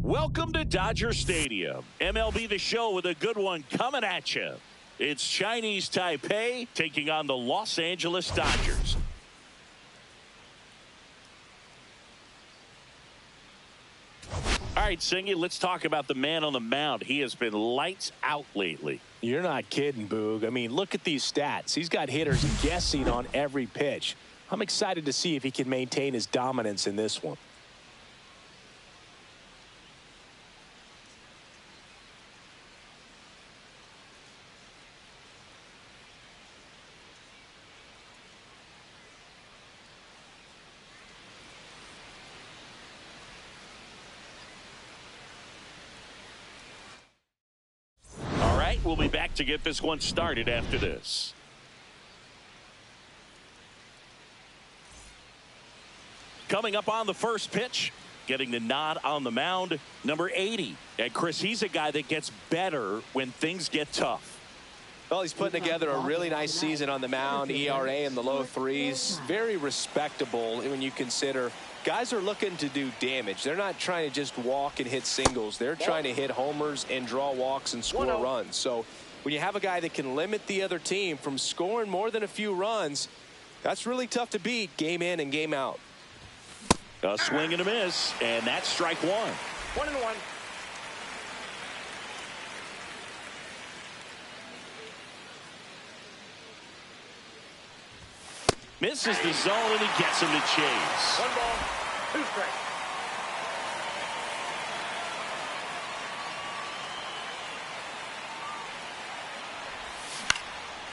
Welcome to Dodger Stadium. MLB The Show with a good one coming at you. It's Chinese Taipei taking on the Los Angeles Dodgers. All right, Singy, let's talk about the man on the mound. He has been lights out lately. You're not kidding, Boog. I mean, look at these stats. He's got hitters guessing on every pitch. I'm excited to see if he can maintain his dominance in this one. We'll be back to get this one started after this. Coming up on the first pitch, getting the nod on the mound, number 80. And Chris, he's a guy that gets better when things get tough. Well, he's putting together a really nice season on the mound. ERA in the low threes. Very respectable when you consider guys are looking to do damage. They're not trying to just walk and hit singles. They're trying to hit homers and draw walks and score runs. So when you have a guy that can limit the other team from scoring more than a few runs, that's really tough to beat game in and game out. A swing and a miss, and that's strike one. 1-1. Misses the zone, and he gets him to chase. 1 ball, 2 strikes.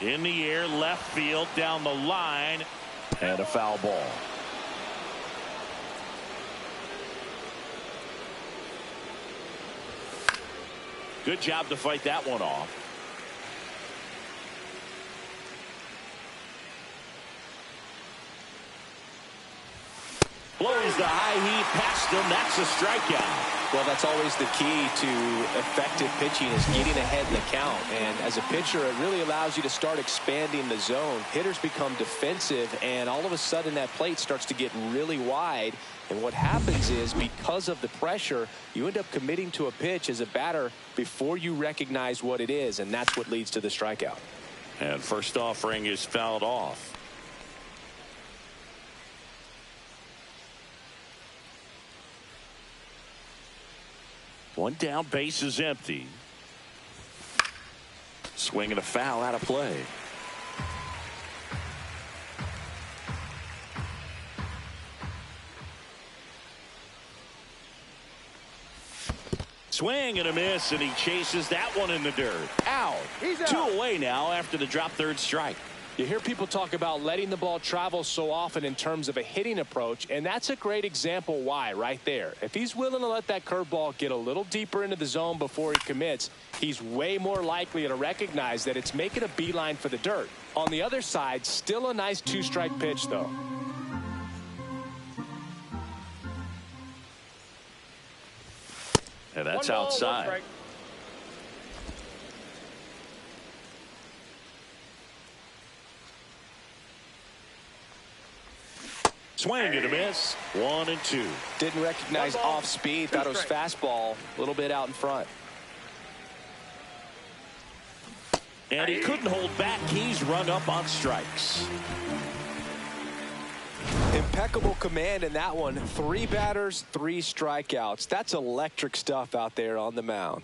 In the air, left field, down the line, and a foul ball. Good job to fight that one off. Blows the high heat past him. That's a strikeout. Well, that's always the key to effective pitching is getting ahead in the count. And as a pitcher, it really allows you to start expanding the zone. Hitters become defensive, and all of a sudden that plate starts to get really wide. And what happens is because of the pressure, you end up committing to a pitch as a batter before you recognize what it is, and that's what leads to the strikeout. And first offering is fouled off. One down, base is empty. Swing and a foul out of play. Swing and a miss, and he chases that one in the dirt. Out. He's out. 2 away now after the drop third strike. You hear people talk about letting the ball travel so often in terms of a hitting approach, and that's a great example why right there. If he's willing to let that curveball get a little deeper into the zone before he commits, he's way more likely to recognize that it's making a beeline for the dirt. On the other side, still a nice 2-strike pitch, though. And that's 1 ball, 1 outside. strike. Swing and a miss. 1 and 2. Didn't recognize 1 ball, off speed. 2 Thought it was fastball. A little bit out in front. And he couldn't hold back. He's rung up on strikes. Impeccable command in that one. 3 batters, 3 strikeouts. That's electric stuff out there on the mound.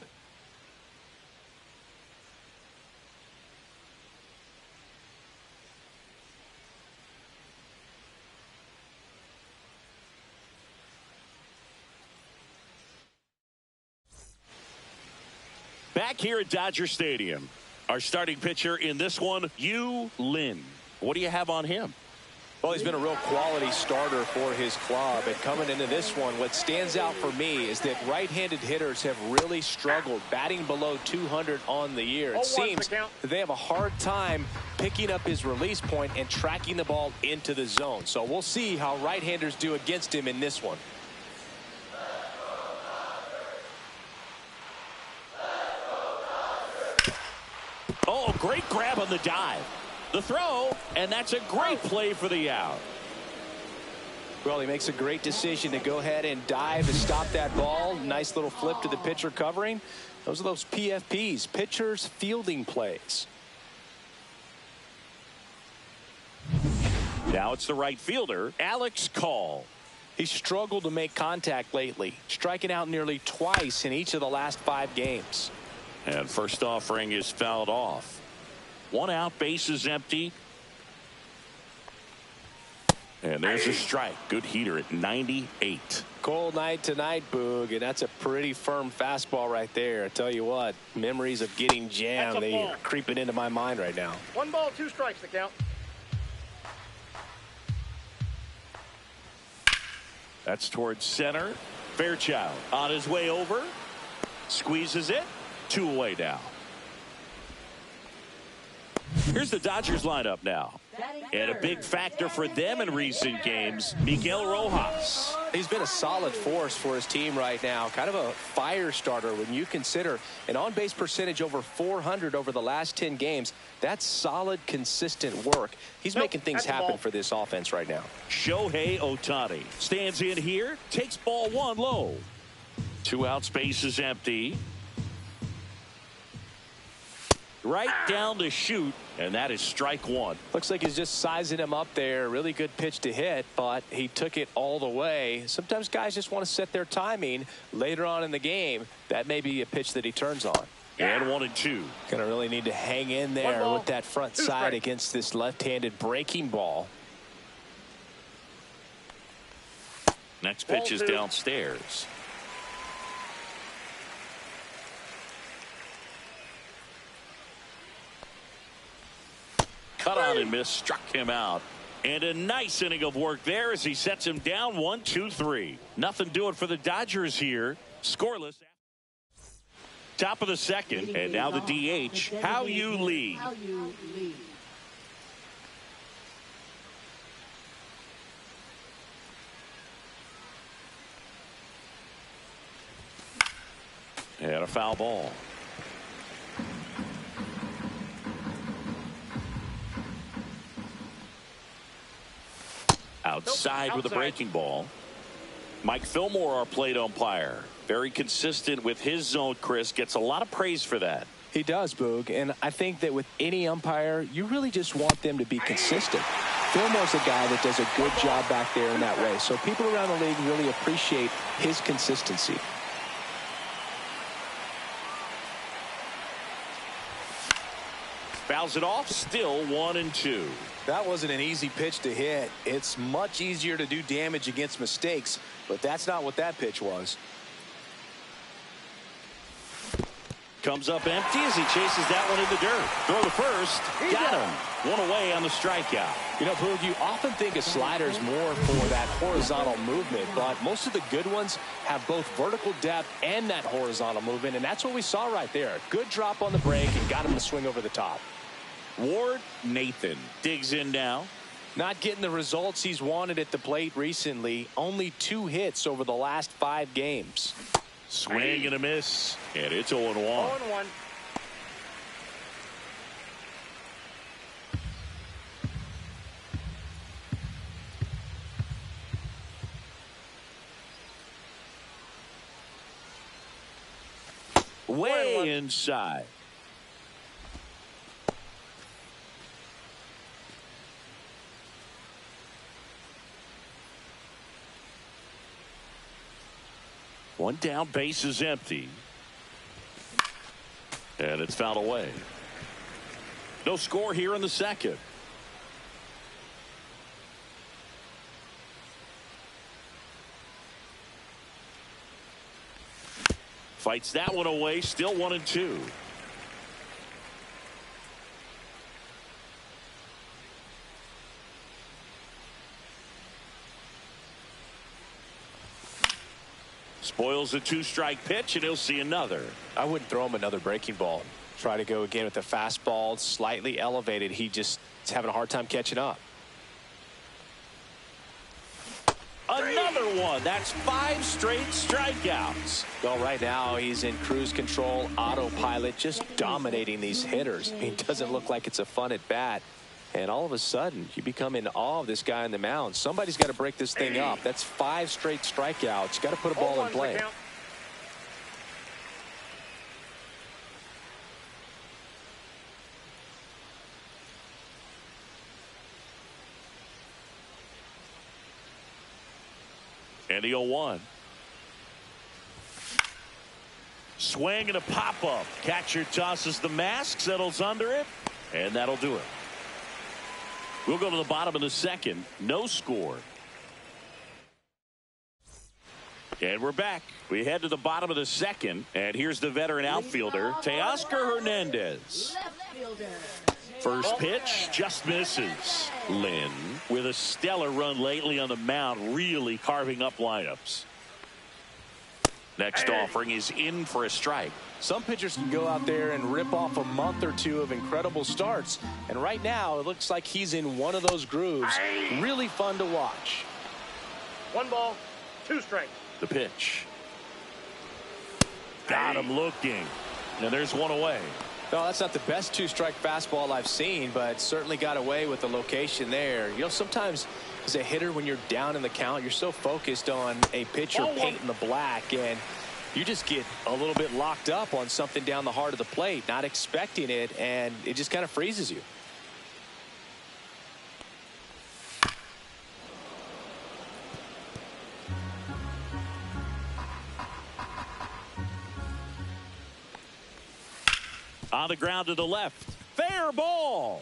back here at Dodger Stadium. Our starting pitcher in this one, Yu Lin. What do you have on him? Well, he's been a real quality starter for his club. And coming into this one, what stands out for me is that right-handed hitters have really struggled, batting below 200 on the year. It seems that they have a hard time picking up his release point and tracking the ball into the zone. So we'll see how right-handers do against him in this one. Oh, great grab on the dive. The throw, and that's a great play for the out. Well, he makes a great decision to go ahead and dive to stop that ball. Nice little flip to the pitcher covering. Those are those PFPs, pitchers fielding plays. Now it's the right fielder, Alex Call. He's struggled to make contact lately, striking out nearly twice in each of the last 5 games. And first offering is fouled off. 1 out, bases empty. And there's a strike. Good heater at 98. Cold night tonight, Boog, and that's a pretty firm fastball right there. I tell you what, memories of getting jammed, they are creeping into my mind right now. 1 ball, 2 strikes, the count. That's towards center. Fairchild on his way over. Squeezes it. 2 away now. Here's the Dodgers lineup now. And a big factor for them in recent games, Miguel Rojas. He's been a solid force for his team right now. Kind of a fire starter when you consider an on-base percentage over 400 over the last 10 games. That's solid, consistent work. He's making things happen for this offense right now. Shohei Ohtani stands in here, takes ball 1 low. 2 out, space is empty. Right down the chute, and that is strike 1. Looks like he's just sizing him up there. Really good pitch to hit, but he took it all the way. Sometimes guys just want to set their timing later on in the game. That may be a pitch that he turns on. And 1-2. Gonna really need to hang in there with that front side against this left-handed breaking ball. Next pitch is downstairs. Cut on and miss, struck him out. And a nice inning of work there as he sets him down 1-2-3. Nothing doing for the Dodgers here. Scoreless. Top of the second, and now the DH, Yu Lin. And a foul ball. Outside with a breaking ball. Mike Fillmore, our plate umpire. Very consistent with his zone, Chris. Gets a lot of praise for that. He does, Boog. And I think that with any umpire, you really just want them to be consistent. Fillmore's a guy that does a good job back there in that way. So people around the league really appreciate his consistency. Fouls it off, still 1-2. That wasn't an easy pitch to hit. It's much easier to do damage against mistakes, but that's not what that pitch was. Comes up empty as he chases that one in the dirt. Throw to first. Got him. 1 away on the strikeout. You know, Boog, you often think of sliders more for that horizontal movement, but most of the good ones have both vertical depth and that horizontal movement, and that's what we saw right there. Good drop on the break and got him to swing over the top. Ward Nathan digs in now. Not getting the results he's wanted at the plate recently. Only 2 hits over the last 5 games. Swing and a miss, and it's 0-1. 0-1. Way inside. One down, base is empty. And it's fouled away. No score here in the second. Fights that one away, still 1-2. Spoils a 2-strike pitch, and he'll see another. I wouldn't throw him another breaking ball. Try to go again with the fastball, slightly elevated. He just is having a hard time catching up. Another one. That's 5 straight strikeouts. Well, right now he's in cruise control, autopilot, just dominating these hitters. He doesn't look like it's a fun at bat. And all of a sudden, you become in awe of this guy on the mound. Somebody's got to break this thing up. That's 5 straight strikeouts. You got to put a ball in play. And the 0-1. Swing and a pop-up. Catcher tosses the mask, settles under it, and that'll do it. We'll go to the bottom of the second. No score. And we're back. We head to the bottom of the second, and here's the veteran outfielder, Teoscar Hernandez. First pitch just misses. Lynn, with a stellar run lately on the mound, really carving up lineups. Next offering is in for a strike. Some pitchers can go out there and rip off a month or two of incredible starts. And right now, it looks like he's in one of those grooves. Really fun to watch. 1 ball, 2 strikes. The pitch. Got him looking. And there's one away. No, that's not the best 2-strike fastball I've seen, but certainly got away with the location there. You know, sometimes as a hitter, when you're down in the count, you're so focused on a pitcher painting the black, and you just get a little bit locked up on something down the heart of the plate, not expecting it, and it just kind of freezes you. On the ground to the left. Fair ball.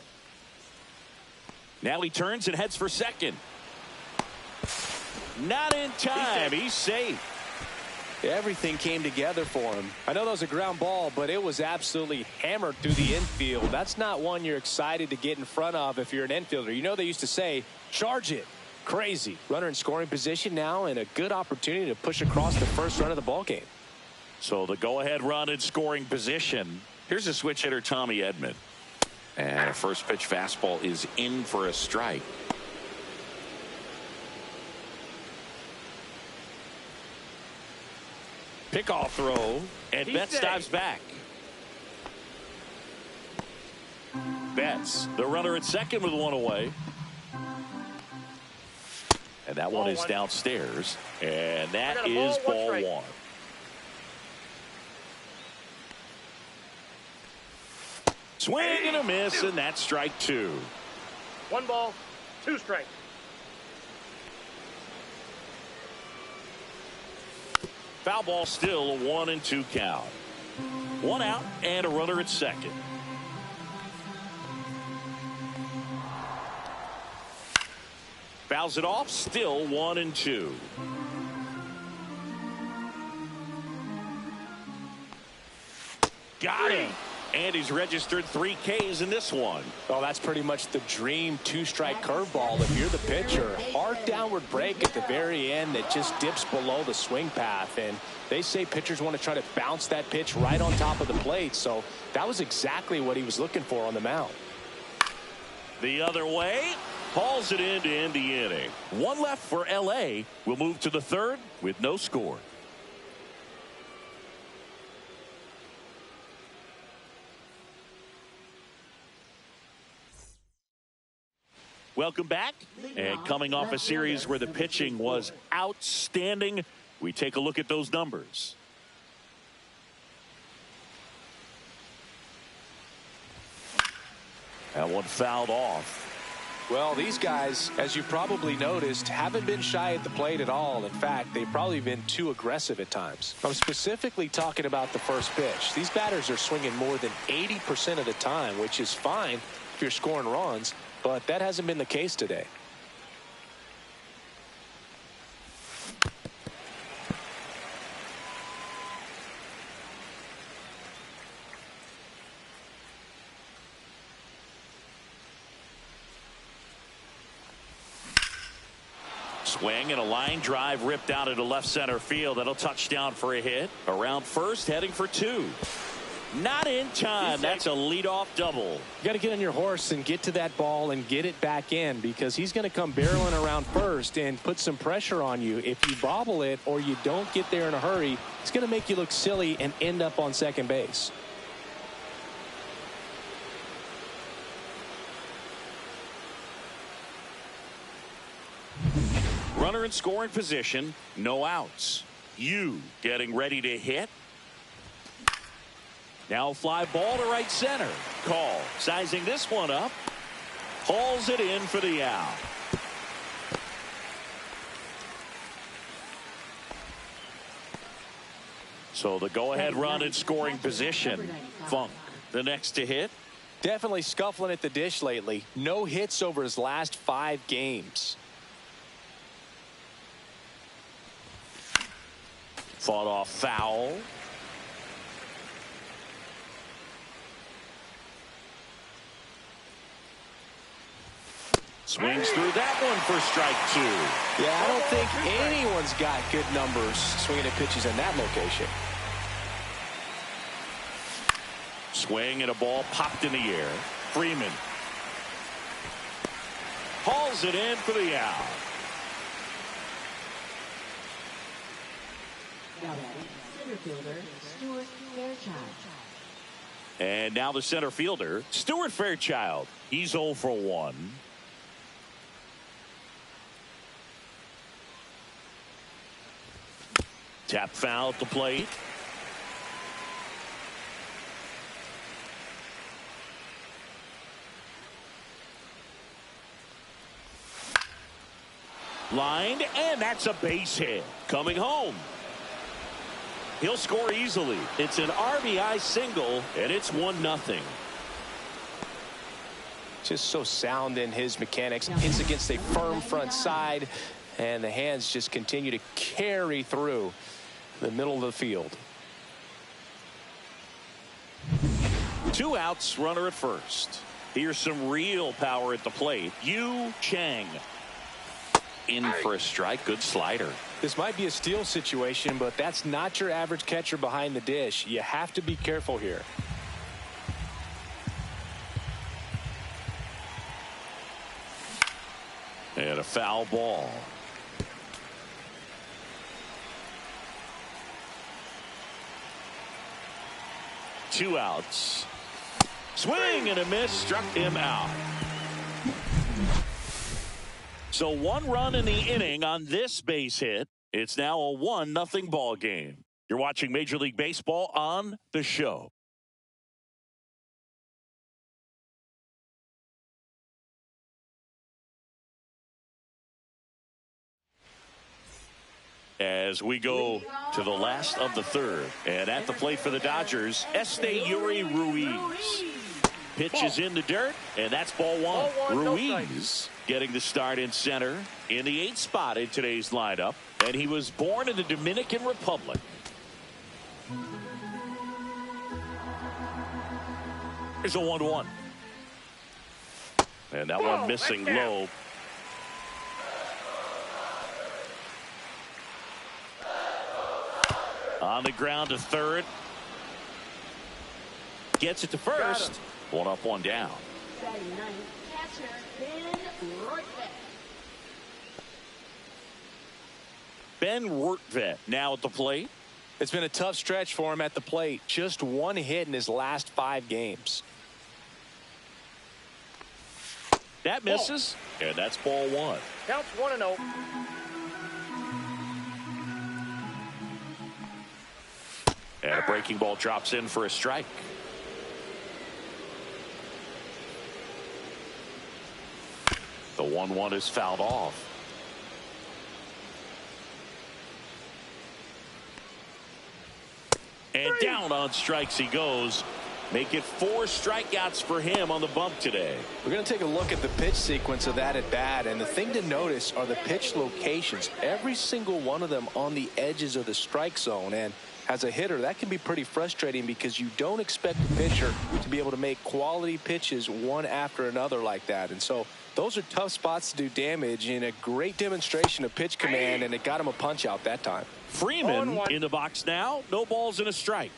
Now he turns and heads for second. Not in time. He's safe. Everything came together for him. I know that was a ground ball, but it was absolutely hammered through the infield. That's not one you're excited to get in front of if you're an infielder. You know, they used to say, charge it. Crazy. Runner in scoring position now, and a good opportunity to push across the first run of the ball game. So the go-ahead run in scoring position. Here's a switch hitter, Tommy Edman. And a first pitch fastball is in for a strike. Pickoff throw, and Betts dives back. Betts, the runner at second with 1 away. And that one is downstairs. And that is ball 1. Swing and a miss, and that's strike 2. 1 ball, 2 strikes. Foul ball, still a 1-2 count. 1 out and a runner at second. Fouls it off, still 1-2. Got him. And he's registered 3 Ks in this one. Oh, that's pretty much the dream 2-strike curveball. If you're the pitcher, hard downward break at the very end that just dips below the swing path. And they say pitchers want to try to bounce that pitch right on top of the plate. So that was exactly what he was looking for on the mound. The other way, hauls it in to end the inning. 1 left for L.A. We'll move to the third with no score. Welcome back. And coming off a series where the pitching was outstanding, we take a look at those numbers. That one fouled off. Well, these guys, as you probably noticed, haven't been shy at the plate at all. In fact, they've probably been too aggressive at times. I'm specifically talking about the first pitch. These batters are swinging more than 80% of the time, which is fine if you're scoring runs, but that hasn't been the case today. Swing and a line drive ripped out into left center field. That'll touchdown for a hit. Around first, heading for 2. Not in time. That's a leadoff double. You got to get on your horse and get to that ball and get it back in, because he's going to come barreling around first and put some pressure on you. If you bobble it or you don't get there in a hurry, it's going to make you look silly and end up on second base. Runner in scoring position, no outs. You getting ready to hit. Now fly ball to right center. Call sizing this one up. Hauls it in for the out. So the go-ahead run in scoring position. Funk the next to hit. Definitely scuffling at the dish lately. No hits over his last 5 games. Fought off foul. Swings through that one for strike 2. Yeah, I don't think anyone's got good numbers swinging at pitches in that location. Swing and a ball popped in the air. Freeman hauls it in for the out. And now the center fielder, Stuart Fairchild. He's 0 for 1. Tap foul at the plate. Lined, and that's a base hit. Coming home. He'll score easily. It's an RBI single, and it's 1-0. Just so sound in his mechanics. Hits against a firm front side, and the hands just continue to carry through the middle of the field. 2 outs, runner at first. Here's some real power at the plate. Yu Chang in for a strike. Good slider. This might be a steal situation, but that's not your average catcher behind the dish. You have to be careful here. And a foul ball. Two outs. Swing and a miss, struck him out. So 1 run in the inning on this base hit. It's now a 1-0 ball game. You're watching Major League Baseball on The Show. As we go to the last of the third, and at the plate for the Dodgers, Esteury Ruiz. Pitch is in the dirt, and that's ball 1. Ruiz getting the start in center in the 8th spot in today's lineup, and he was born in the Dominican Republic. Here's a 1-1. And that one missing low. On the ground to third. Gets it to first. 1 up, 1 down. Ben Rortvedt now at the plate. It's been a tough stretch for him at the plate. Just 1 hit in his last 5 games. That misses. And that's ball 1. Counts 1-0. And a breaking ball drops in for a strike. The 1-1 is fouled off. And down on strikes he goes. Make it 4 strikeouts for him on the bump today. We're going to take a look at the pitch sequence of that at bat, and the thing to notice are the pitch locations. Every single one of them on the edges of the strike zone, and as a hitter, that can be pretty frustrating because you don't expect the pitcher to be able to make quality pitches one after another like that. And so those are tough spots to do damage, and a great demonstration of pitch command, and it got him a punch out that time. Freeman in the box now. No balls and a strike.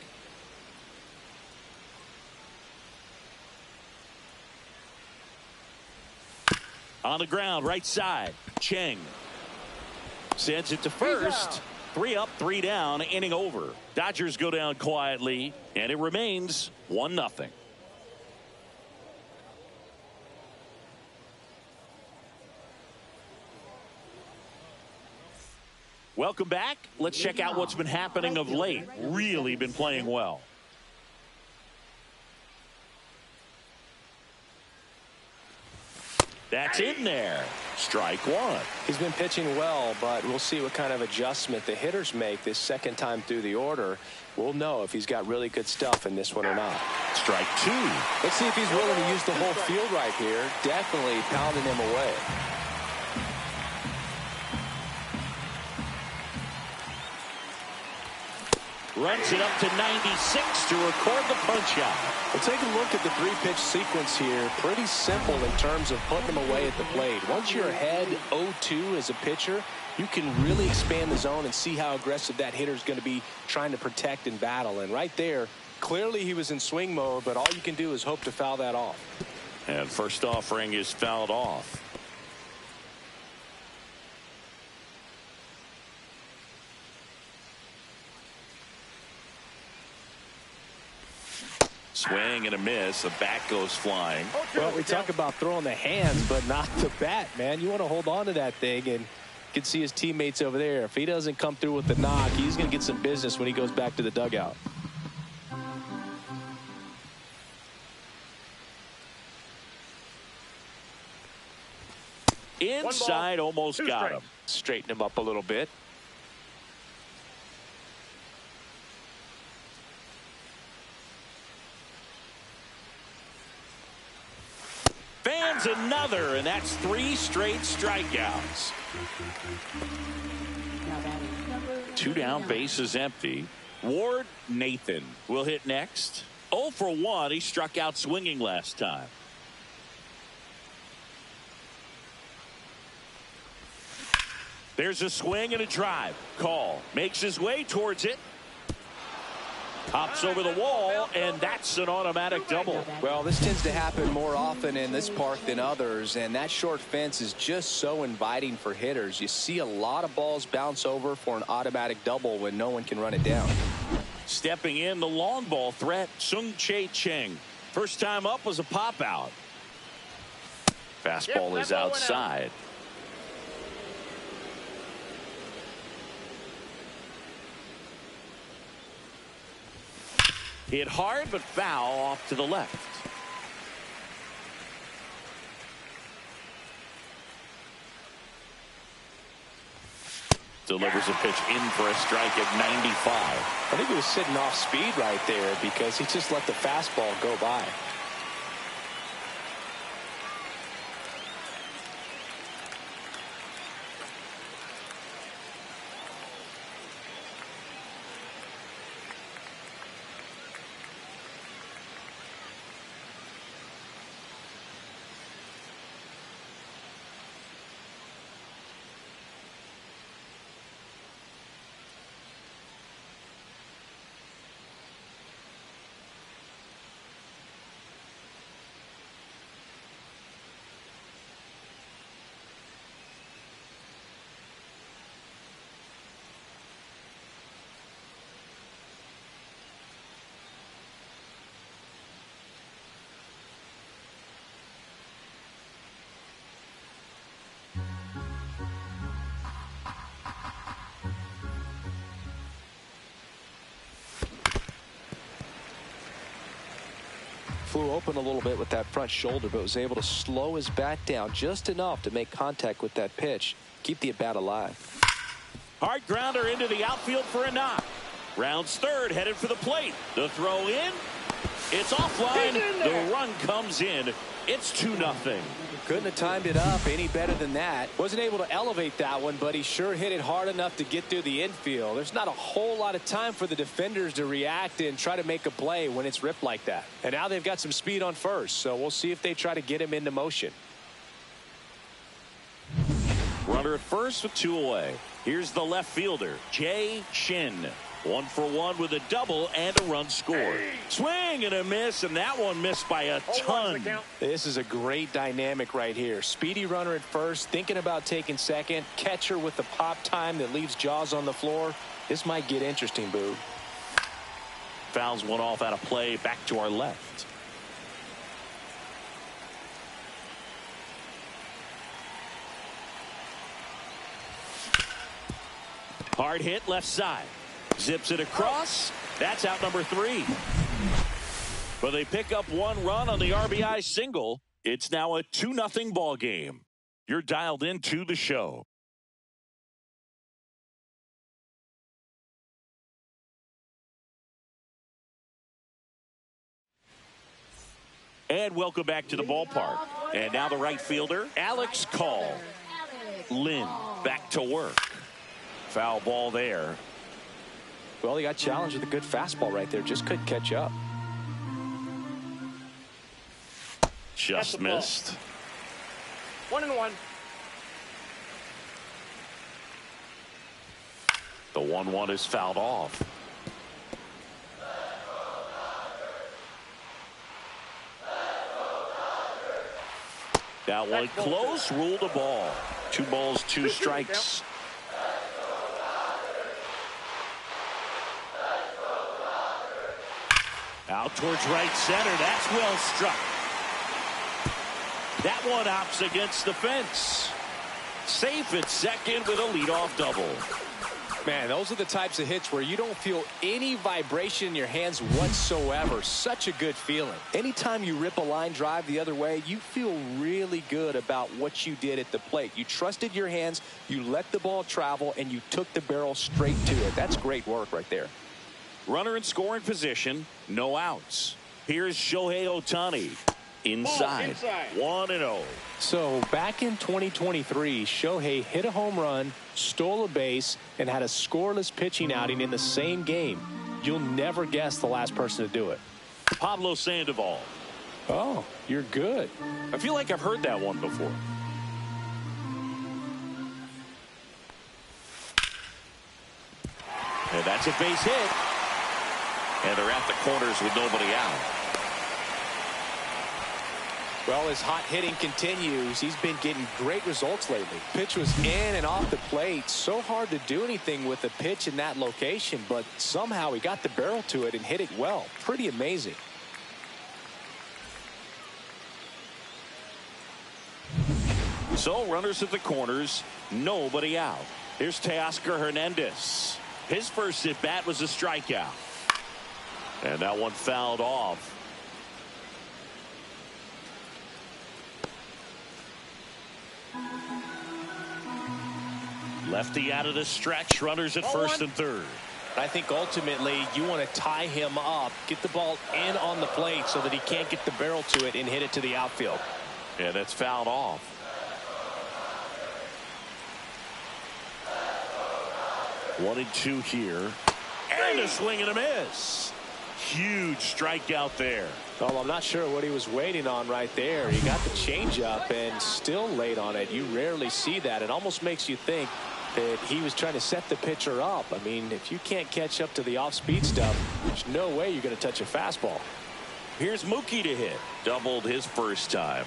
On the ground, right side. Cheng sends it to first. 3 up, 3 down, inning over. Dodgers go down quietly, and it remains 1-0. Welcome back. Let's check out what's been happening of late. Really been playing well. That's in there. Strike 1. He's been pitching well, but we'll see what kind of adjustment the hitters make this second time through the order. We'll know if he's got really good stuff in this one or not. Strike 2. Let's see if he's willing to use the whole field right here. Definitely pounding him away. Runs it up to 96 to record the punch out. We'll take a look at the 3-pitch sequence here. Pretty simple in terms of putting them away at the plate. Once you're ahead 0-2 as a pitcher, you can really expand the zone and see how aggressive that hitter is going to be trying to protect and battle. And right there, clearly he was in swing mode, but all you can do is hope to foul that off. And first offering is fouled off. Swing and a miss. The bat goes flying. Well, we talk about throwing the hands, but not the bat, man. You want to hold on to that thing, and you can see his teammates over there. If he doesn't come through with the knock, he's going to get some business when he goes back to the dugout. Inside, almost got him. Straighten him up a little bit. Fans another, and that's 3 straight strikeouts. 2 down, bases empty. Ward Nathan will hit next. 0 for 1. He struck out swinging last time. There's a swing and a drive. Call. Makes his way towards it. Hops over the wall, and that's an automatic double. Well, this tends to happen more often in this park than others, and that short fence is just so inviting for hitters. You see a lot of balls bounce over for an automatic double when no one can run it down. Stepping in, the long ball threat, Sung-Chae Cheng. First time up was a pop out. Fastball is outside. Hit hard, but foul off to the left. Delivers a pitch in for a strike at 95. I think he was sitting off speed right there because he just let the fastball go by. Flew open a little bit with that front shoulder, but was able to slow his bat down just enough to make contact with that pitch. Keep the at-bat alive. Hard grounder into the outfield for a knock. Rounds third, headed for the plate. The throw in. It's offline. The run comes in It's 2-0. Couldn't have timed it up any better than that. Wasn't able to elevate that one, but he sure hit it hard enough to get through the infield. There's not a whole lot of time for the defenders to react and try to make a play when it's ripped like that. And now they've got some speed on first, so we'll see if they try to get him into motion. Runner at first with 2 away. Here's the left fielder, Jay Shin. 1 for 1 with a double and a run scored. Swing and a miss, and that one missed by a ton. This is a great dynamic right here. Speedy runner at first, thinking about taking second. Catcher with the pop time that leaves Jaws on the floor. This might get interesting, Boo. Fouls one off out of play, back to our left. Hard hit left side. Zips it across. That's out number 3. But they pick up 1 run on the RBI single. It's now a 2-0 ball game. You're dialed into the show. And welcome back to the ballpark. And now the right fielder, Alex Call. Lynn back to work. Foul ball there. Well, he got challenged with a good fastball right there. Just couldn't catch up. Just missed. 1-1. The 1-1 is fouled off. That one close, ruled a ball. 2 balls, 2 strikes. Out towards right center. That's well struck. That one hops against the fence. Safe at second with a leadoff double. Man, those are the types of hits where you don't feel any vibration in your hands whatsoever. Such a good feeling. Anytime you rip a line drive the other way, you feel really good about what you did at the plate. You trusted your hands, you let the ball travel, and you took the barrel straight to it. That's great work right there. Runner in scoring position, no outs. Here's Shohei Ohtani. Inside. 1-0. So back in 2023, Shohei hit a home run, stole a base, and had a scoreless pitching outing in the same game. You'll never guess the last person to do it. Pablo Sandoval. Oh, you're good. I feel like I've heard that one before. And that's a base hit. And they're at the corners with nobody out. Well, his hot hitting continues. He's been getting great results lately. Pitch was in and off the plate. So hard to do anything with a pitch in that location, but somehow he got the barrel to it and hit it well. Pretty amazing. So runners at the corners, nobody out. Here's Teoscar Hernandez. His first at bat was a strikeout. And that one fouled off. Lefty out of the stretch. Runners at first and third. I think ultimately you want to tie him up, get the ball in on the plate so that he can't get the barrel to it and hit it to the outfield. Yeah, that's fouled off. One and two here. And a swing and a miss. Huge strikeout there. Well, I'm not sure what he was waiting on right there. He got the changeup and still late on it. You rarely see that. It almost makes you think that he was trying to set the pitcher up. I mean, if you can't catch up to the off-speed stuff, there's no way you're going to touch a fastball. Here's Mookie to hit. Doubled his first time.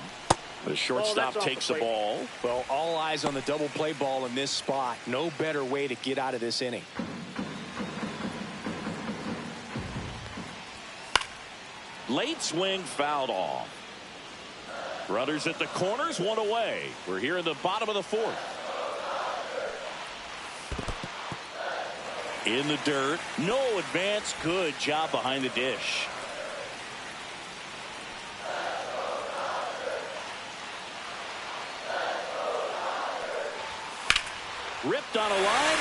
The shortstop takes the ball. Well, all eyes on the double play ball in this spot. No better way to get out of this inning. Late swing fouled off. Runners at the corners, one away. We're here in the bottom of the fourth. In the dirt. No advance. Good job behind the dish. Ripped on a line.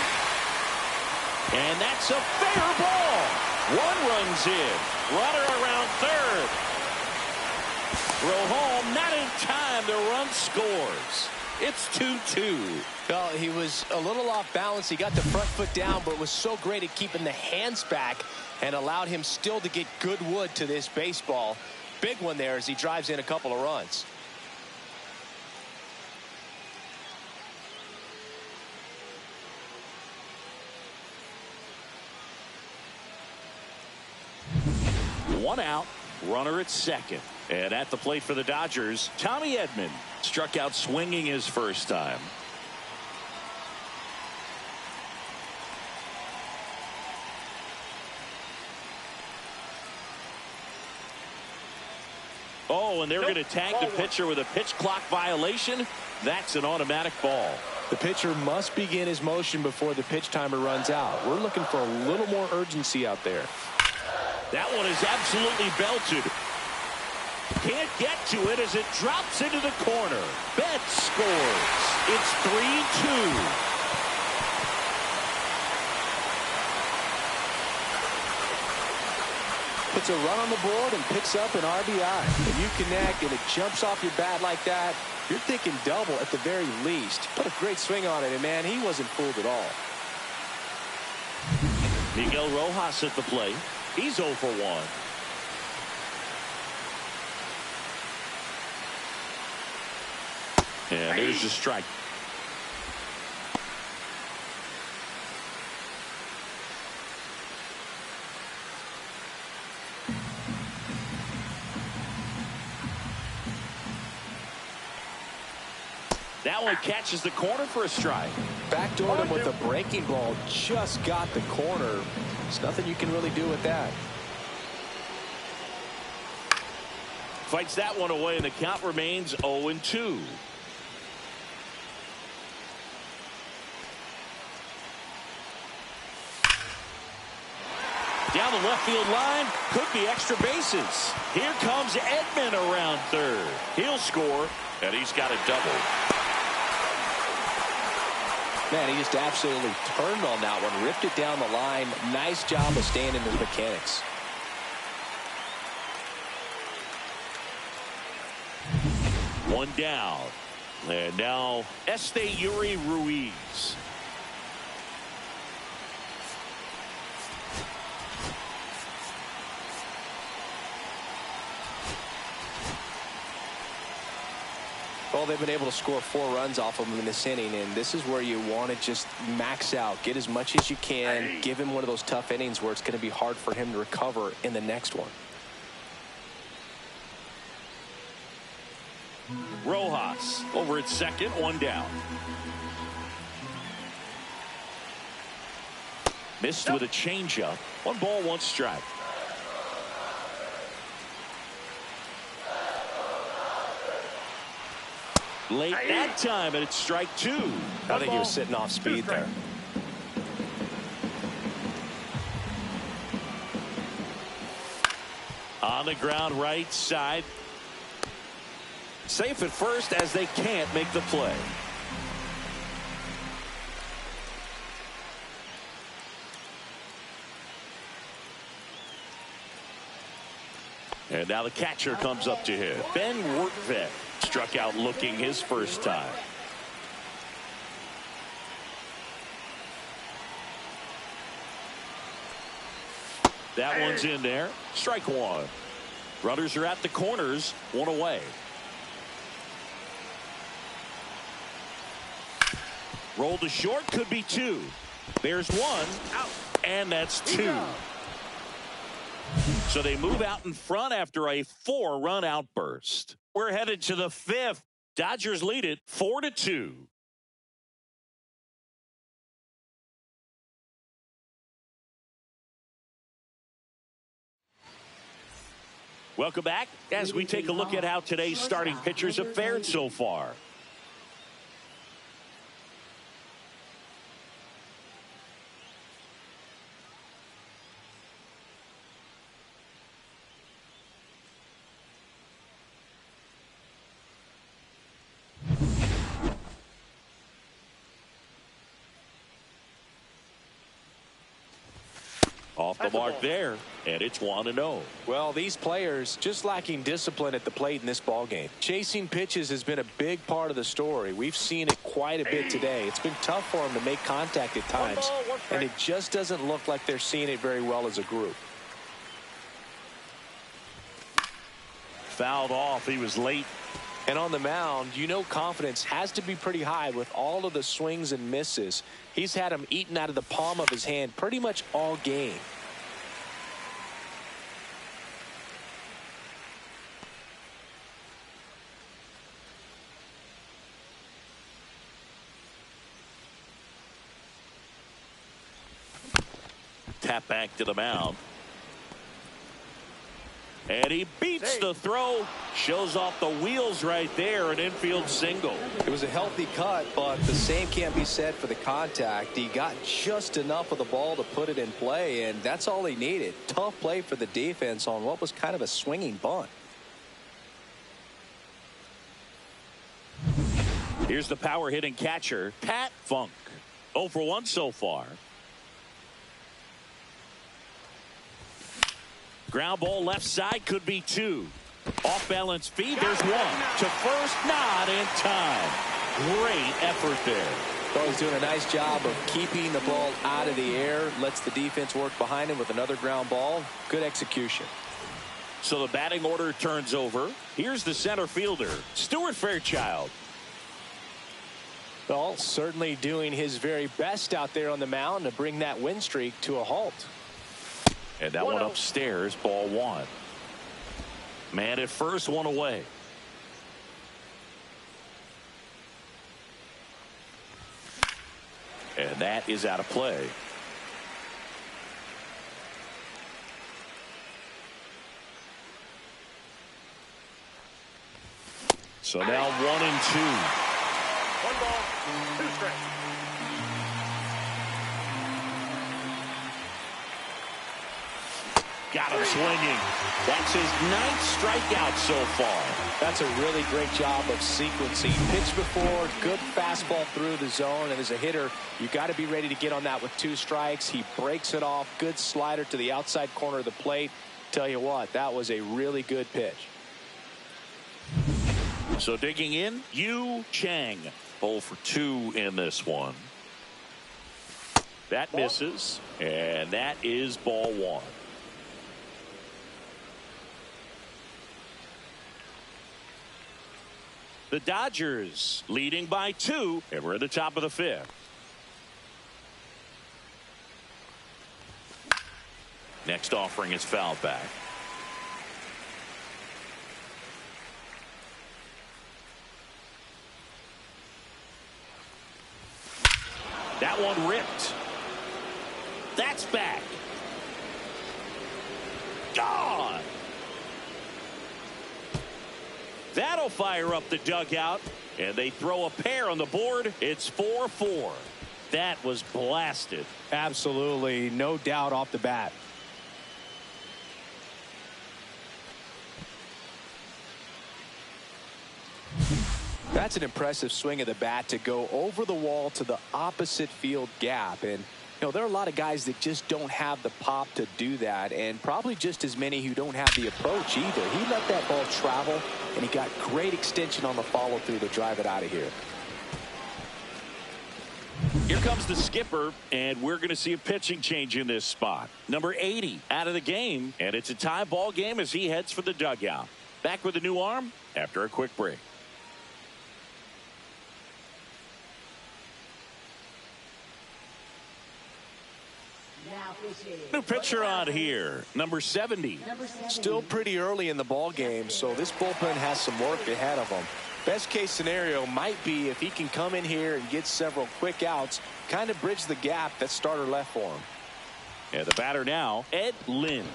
And that's a fair ball. One runs in. Runner around third. throw home, not in time. The run scores. It's 2-2. Well, he was a little off balance. He got the front foot down, but was so great at keeping the hands back and allowed him still to get good wood to this baseball. Big one there as he drives in a couple of runs. One out, runner at second. And at the plate for the Dodgers, Tommy Edman struck out swinging his first time. Oh, and they're going to tag the pitcher with a pitch clock violation. That's an automatic ball. The pitcher must begin his motion before the pitch timer runs out. We're looking for a little more urgency out there. That one is absolutely belted. Can't get to it as it drops into the corner. Betts scores. It's 3-2. Puts a run on the board and picks up an RBI. If you connect and it jumps off your bat like that, you're thinking double at the very least. Put a great swing on it, and man, he wasn't fooled at all. Miguel Rojas at the plate. He's 0 for 1. And there's a strike. That one catches the corner for a strike. Backdoored him with a breaking ball. Just got the corner. There's nothing you can really do with that. Fights that one away, and the count remains 0-2. Down the left field line, could be extra bases. Here comes Edman around third. He'll score, and he's got a double. Man, he just absolutely turned on that one, ripped it down the line. Nice job of staying in his mechanics. One down. And now Yuri Ruiz. Well, they've been able to score 4 runs off of him in this inning, and this is where you want to just max out, get as much as you can, give him one of those tough innings where it's going to be hard for him to recover in the next one. Rojas over at second, 1 down. Missed with a changeup. 1 ball, 1 strike. Late that time, and it's strike 2. I think he was sitting off speed there. On the ground, right side. Safe at first as they can't make the play. And now the catcher comes up to him. Ben Wertvet struck out looking his first time. That one's in there. Strike 1. Runners are at the corners, 1 away. Rolled to short, could be 2. There's 1 out, and that's 2. So they move out in front after a 4-run outburst. We're headed to the 5th. Dodgers lead it 4-2. Welcome back as we take a look at how today's starting pitchers have fared so far. Off the mark there, and it's 1-0. Well, these players just lacking discipline at the plate in this ball game. Chasing pitches has been a big part of the story. We've seen it quite a bit today. It's been tough for them to make contact at times, and it just doesn't look like they're seeing it very well as a group. Fouled off. He was late. And on the mound, you know confidence has to be pretty high with all of the swings and misses. He's had them eaten out of the palm of his hand pretty much all game. Tap back to the mound. And he beats the throw. Shows off the wheels right there. An infield single. It was a healthy cut, but the same can't be said for the contact. He got just enough of the ball to put it in play, and that's all he needed. Tough play for the defense on what was kind of a swinging bunt. Here's the power hitting catcher, Pat Funk. 0 for 1 so far. Ground ball left side, could be 2. Off balance feed, there's 1. To first, not in time. Great effort there. Well, he's doing a nice job of keeping the ball out of the air. Lets the defense work behind him with another ground ball. Good execution. So the batting order turns over. Here's the center fielder, Stuart Fairchild. Well, certainly doing his very best out there on the mound to bring that win streak to a halt. And that one upstairs, ball 1. Man at first, 1 away. And that is out of play. So now 1-2. 1 ball, 2 strikes. Got him swinging. That's his 9th strikeout so far. That's a really great job of sequencing. Pitch before, good fastball through the zone, and as a hitter, you got to be ready to get on that with 2 strikes. He breaks it off. Good slider to the outside corner of the plate. Tell you what, that was a really good pitch. So digging in, Yu Chang. 0 for 2 in this one. That misses, and that is ball 1. The Dodgers leading by 2, and we're at the top of the 5th. Next offering is fouled back. That one ripped. That's back. Gone. That'll fire up the dugout, and they throw a pair on the board. It's 4-4. That was blasted. Absolutely, no doubt off the bat. That's an impressive swing of the bat to go over the wall to the opposite field gap. And you know, there are a lot of guys that just don't have the pop to do that, and probably just as many who don't have the approach either. He let that ball travel, and he got great extension on the follow through to drive it out of here. Here comes the skipper, and we're going to see a pitching change in this spot. Number 80 out of the game, and it's a tie ball game as he heads for the dugout. Back with a new arm after a quick break. New pitcher on here, number 70. Still pretty early in the ball game, so this bullpen has some work ahead of them. Best case scenario might be if he can come in here and get several quick outs, kind of bridge the gap that starter left for him. And the batter now, Ed Lynn.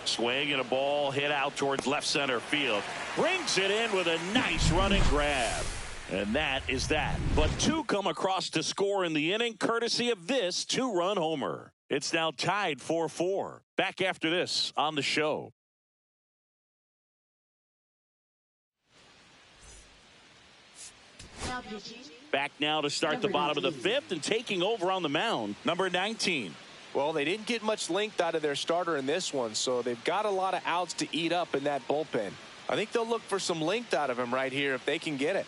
Swing and a ball hit out towards left center field. Brings it in with a nice running grab. And that is that. But 2 come across to score in the inning, courtesy of this 2-run homer. It's now tied 4-4. Back after this on the show. Now pitching. Back now to start the bottom of the 5th, and taking over on the mound, number 19. Well, they didn't get much length out of their starter in this one, so they've got a lot of outs to eat up in that bullpen. I think they'll look for some length out of him right here if they can get it.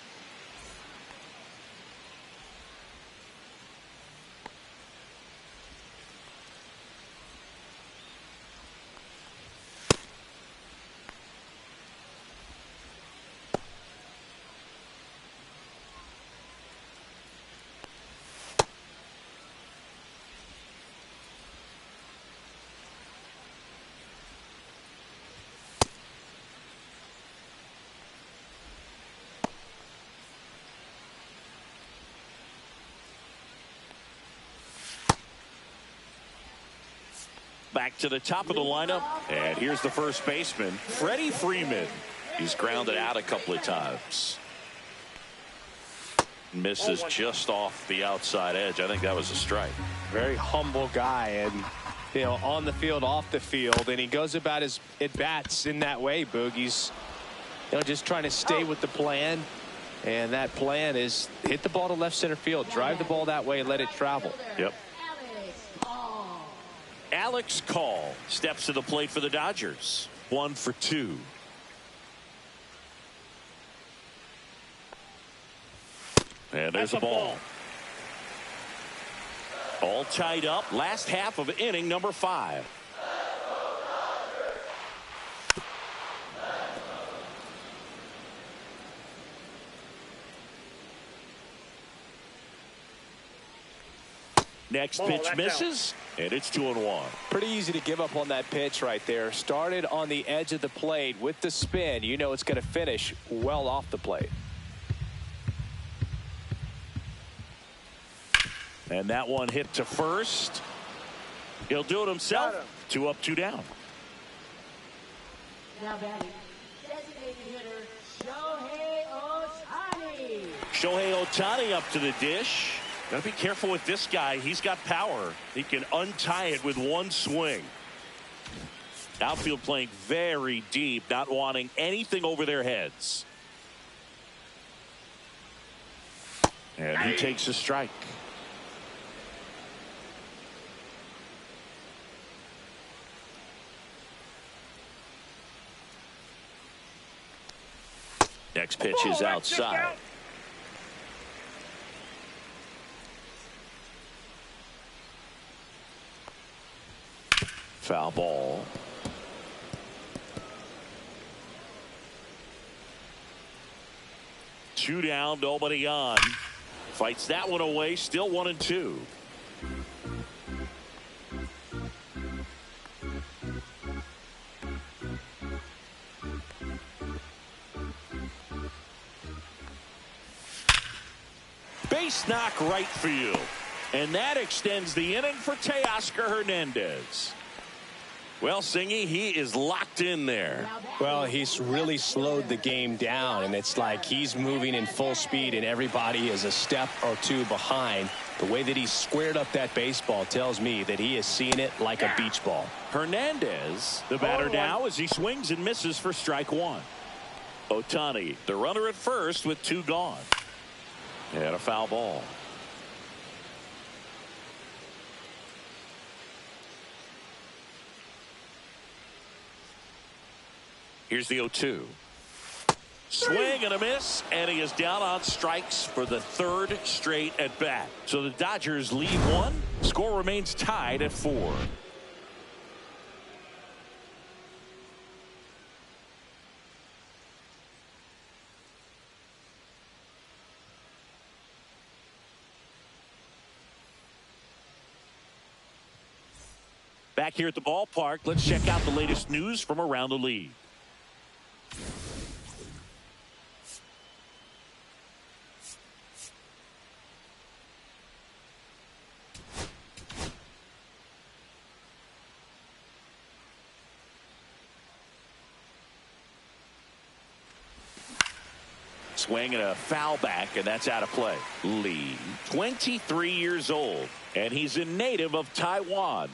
Back to the top of the lineup, and here's the first baseman, Freddie Freeman. He's grounded out a couple of times. Misses just off the outside edge. I think that was a strike. Very humble guy, and on the field, off the field, and he goes about his at-bats in that way, Boog. He's just trying to stay with the plan, and that plan is hit the ball to left center field, drive the ball that way, let it travel. Yep. Alex Call steps to the plate for the Dodgers. 1 for 2. And there's a ball. All tied up. Last half of inning number 5. Next pitch misses, and it's 2-1. Pretty easy to give up on that pitch right there. Started on the edge of the plate with the spin. You know it's going to finish well off the plate. And that one hit to first. He'll do it himself. 2 up, 2 down. Now batting, designated hitter Shohei Ohtani. Shohei Ohtani up to the dish. Got to be careful with this guy. He's got power. He can untie it with one swing. Outfield playing very deep, not wanting anything over their heads. And he takes a strike. Next pitch is outside. Foul ball. Two down, nobody on. Fights that one away, still 1-2. Base knock right field. And that extends the inning for Teoscar Hernandez. Well, Singy, he is locked in there. Well, he's really slowed the game down, and it's like he's moving in full speed, and everybody is a step or two behind. The way that he squared up that baseball tells me that he is seeing it like a beach ball. Hernandez, the batter now, as he swings and misses for strike 1. Ohtani, the runner at first with 2 gone. And a foul ball. Here's the 0-2. Swing and a miss, and he is down on strikes for the 3rd straight at bat. So the Dodgers lead 1. Score remains tied at 4. Back here at the ballpark, let's check out the latest news from around the league. Swing and a foul back, and that's out of play. Lee, 23 years old, and he's a native of Taiwan.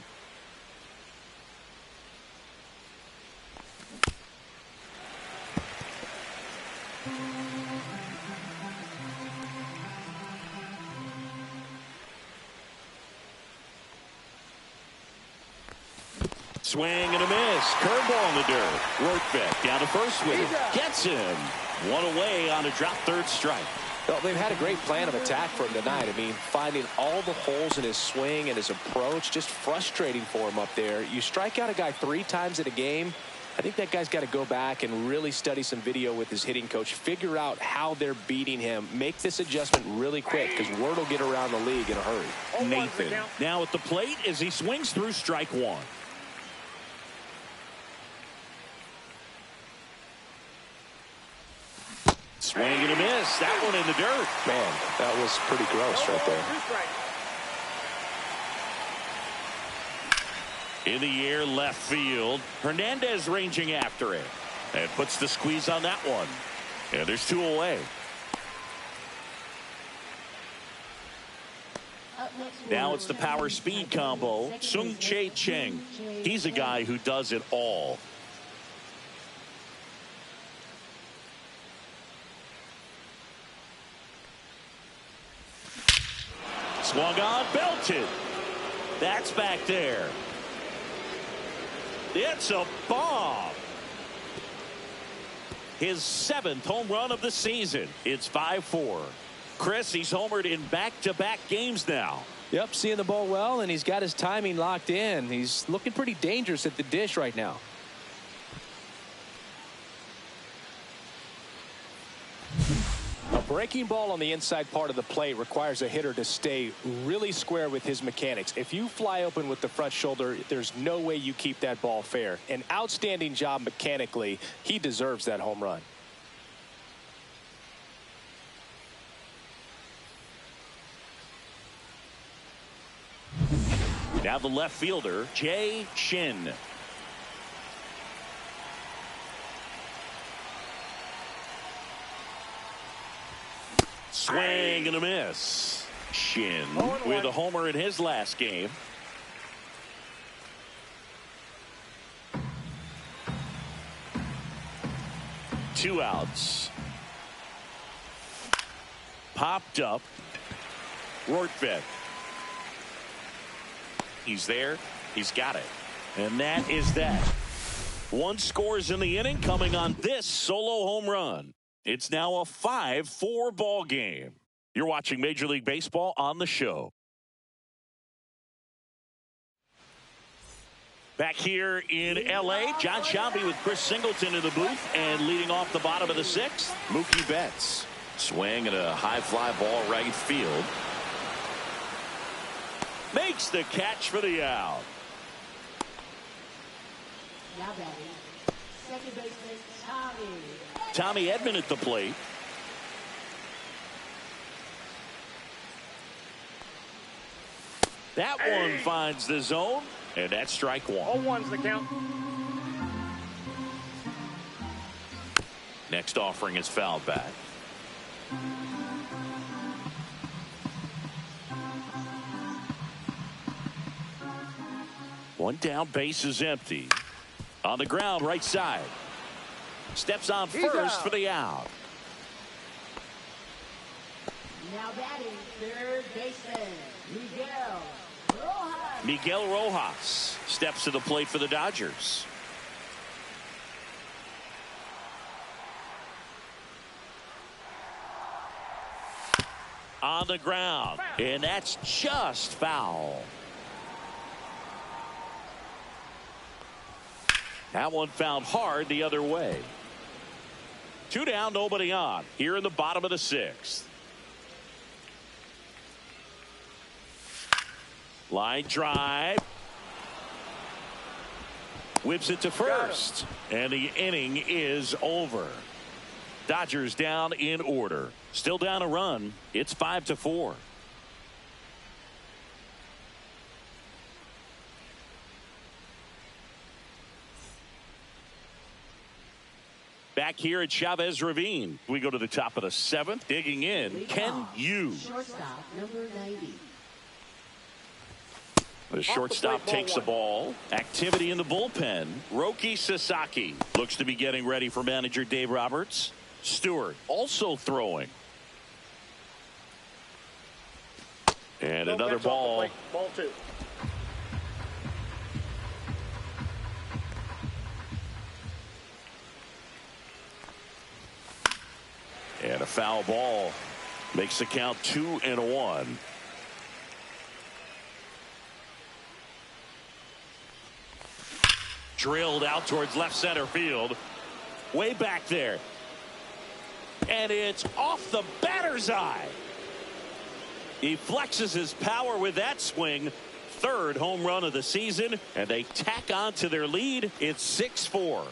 Swing and a miss. Curveball in the dirt. Rortvedt down to first with it. Gets him. One away on a drop third strike. Well, they've had a great plan of attack for him tonight. I mean, finding all the holes in his swing and his approach, just frustrating for him up there. You strike out a guy 3 times in a game. I think that guy's got to go back and really study some video with his hitting coach, figure out how they're beating him, make this adjustment really quick because word will get around the league in a hurry. Nathan now at the plate as he swings through strike 1. Swing and a miss. That one in the dirt. Man, that was pretty gross right there. In the air, left field. Hernandez ranging after it. And puts the squeeze on that one. And there's 2 away. Now it's the power speed combo. Sung Chae Cheng. He's a guy who does it all. Swung on, belted. That's back there. It's a bomb. His 7th home run of the season. It's 5-4. Chris, he's homered in back-to-back games now. Yep, seeing the ball well, and he's got his timing locked in. He's looking pretty dangerous at the dish right now. A breaking ball on the inside part of the plate requires a hitter to stay really square with his mechanics. If you fly open with the front shoulder, there's no way you keep that ball fair. An outstanding job mechanically. He deserves that home run. Now the left fielder, Jae Shin. Swing and a miss. Shin with a homer in his last game. Two outs. Popped up. Rortvedt. He's there. He's got it. And that is that. 1 scores in the inning coming on this solo home run. It's now a 5-4 ball game. You're watching Major League Baseball on the show. Back here in L.A., John Shelby with Chris Singleton in the booth, and leading off the bottom of the 6th, Mookie Betts. Swing and a high fly ball right field. Makes the catch for the out. Now batting, second baseman Tommy. Tommy Edman at the plate. That one finds the zone, and that's strike 1. 0-1's the count. Next offering is fouled back. One down, base is empty. On the ground, right side. Steps on first for the out. Now batting, third baseman Miguel Rojas. Miguel Rojas steps to the plate for the Dodgers. On the ground, and that's just foul. That one found hard the other way. 2 down, nobody on. Here in the bottom of the 6th. Line drive. Whips it to first. And the inning is over. Dodgers down in order. Still down a run. It's 5-4. Back here at Chavez Ravine, we go to the top of the 7th. Digging in, Ken Yu. Shortstop, number 90. The shortstop takes the ball. Activity in the bullpen. Roki Sasaki looks to be getting ready for manager Dave Roberts. Stewart also throwing. And another ball. Ball 2. And a foul ball makes the count 2-1. Drilled out towards left center field. Way back there. And it's off the batter's eye. He flexes his power with that swing. Third home run of the season, and they tack on to their lead. It's 6-4.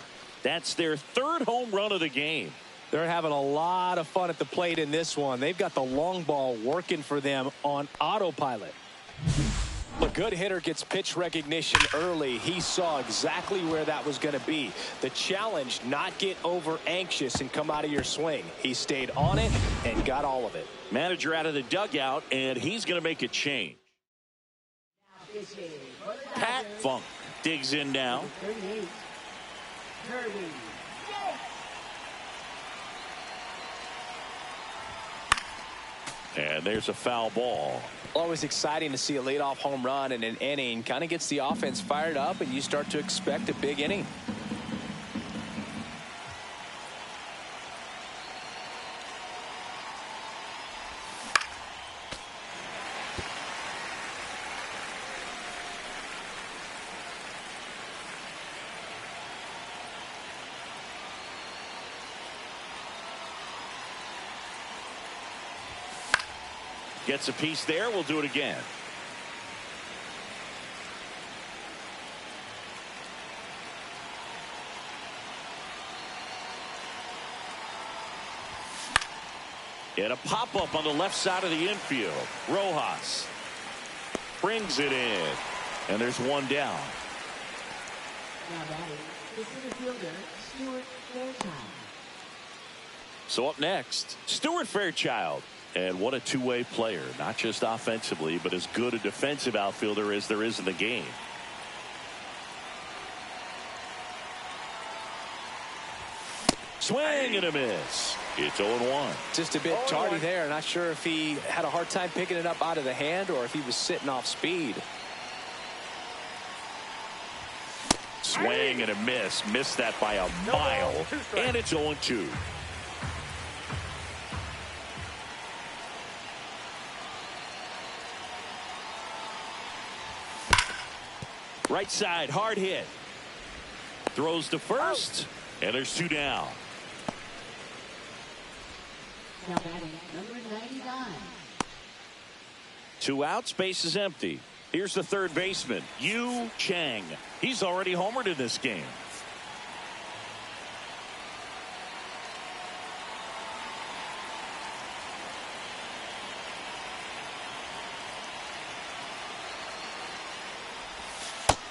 That's their third home run of the game. They're having a lot of fun at the plate in this one. They've got the long ball working for them on autopilot. A good hitter gets pitch recognition early. He saw exactly where that was going to be. The challenge, not get over anxious and come out of your swing. He stayed on it and got all of it. Manager out of the dugout, and he's going to make a change. Pat Funk digs in now. 38. Kirby. And there's a foul ball. Always exciting to see a leadoff home run in an inning. Kind of gets the offense fired up, and you start to expect a big inning. Gets a piece there. We'll do it again. And a pop-up on the left side of the infield. Rojas brings it in. And there's one down. Now batting is center fielder Stuart Fairchild. So up next, Stuart Fairchild. And what a two-way player, not just offensively, but as good a defensive outfielder as there is in the game. Swing and a miss. It's 0-1. Just a bit tardy there. Not sure if he had a hard time picking it up out of the hand or if he was sitting off speed. Swing and a miss. Missed that by a mile. And it's 0-2. Right side, hard hit. Throws to first, and there's two down. Now batting number 99. Two outs, base is empty. Here's the third baseman, Yu Chang. He's already homered in this game.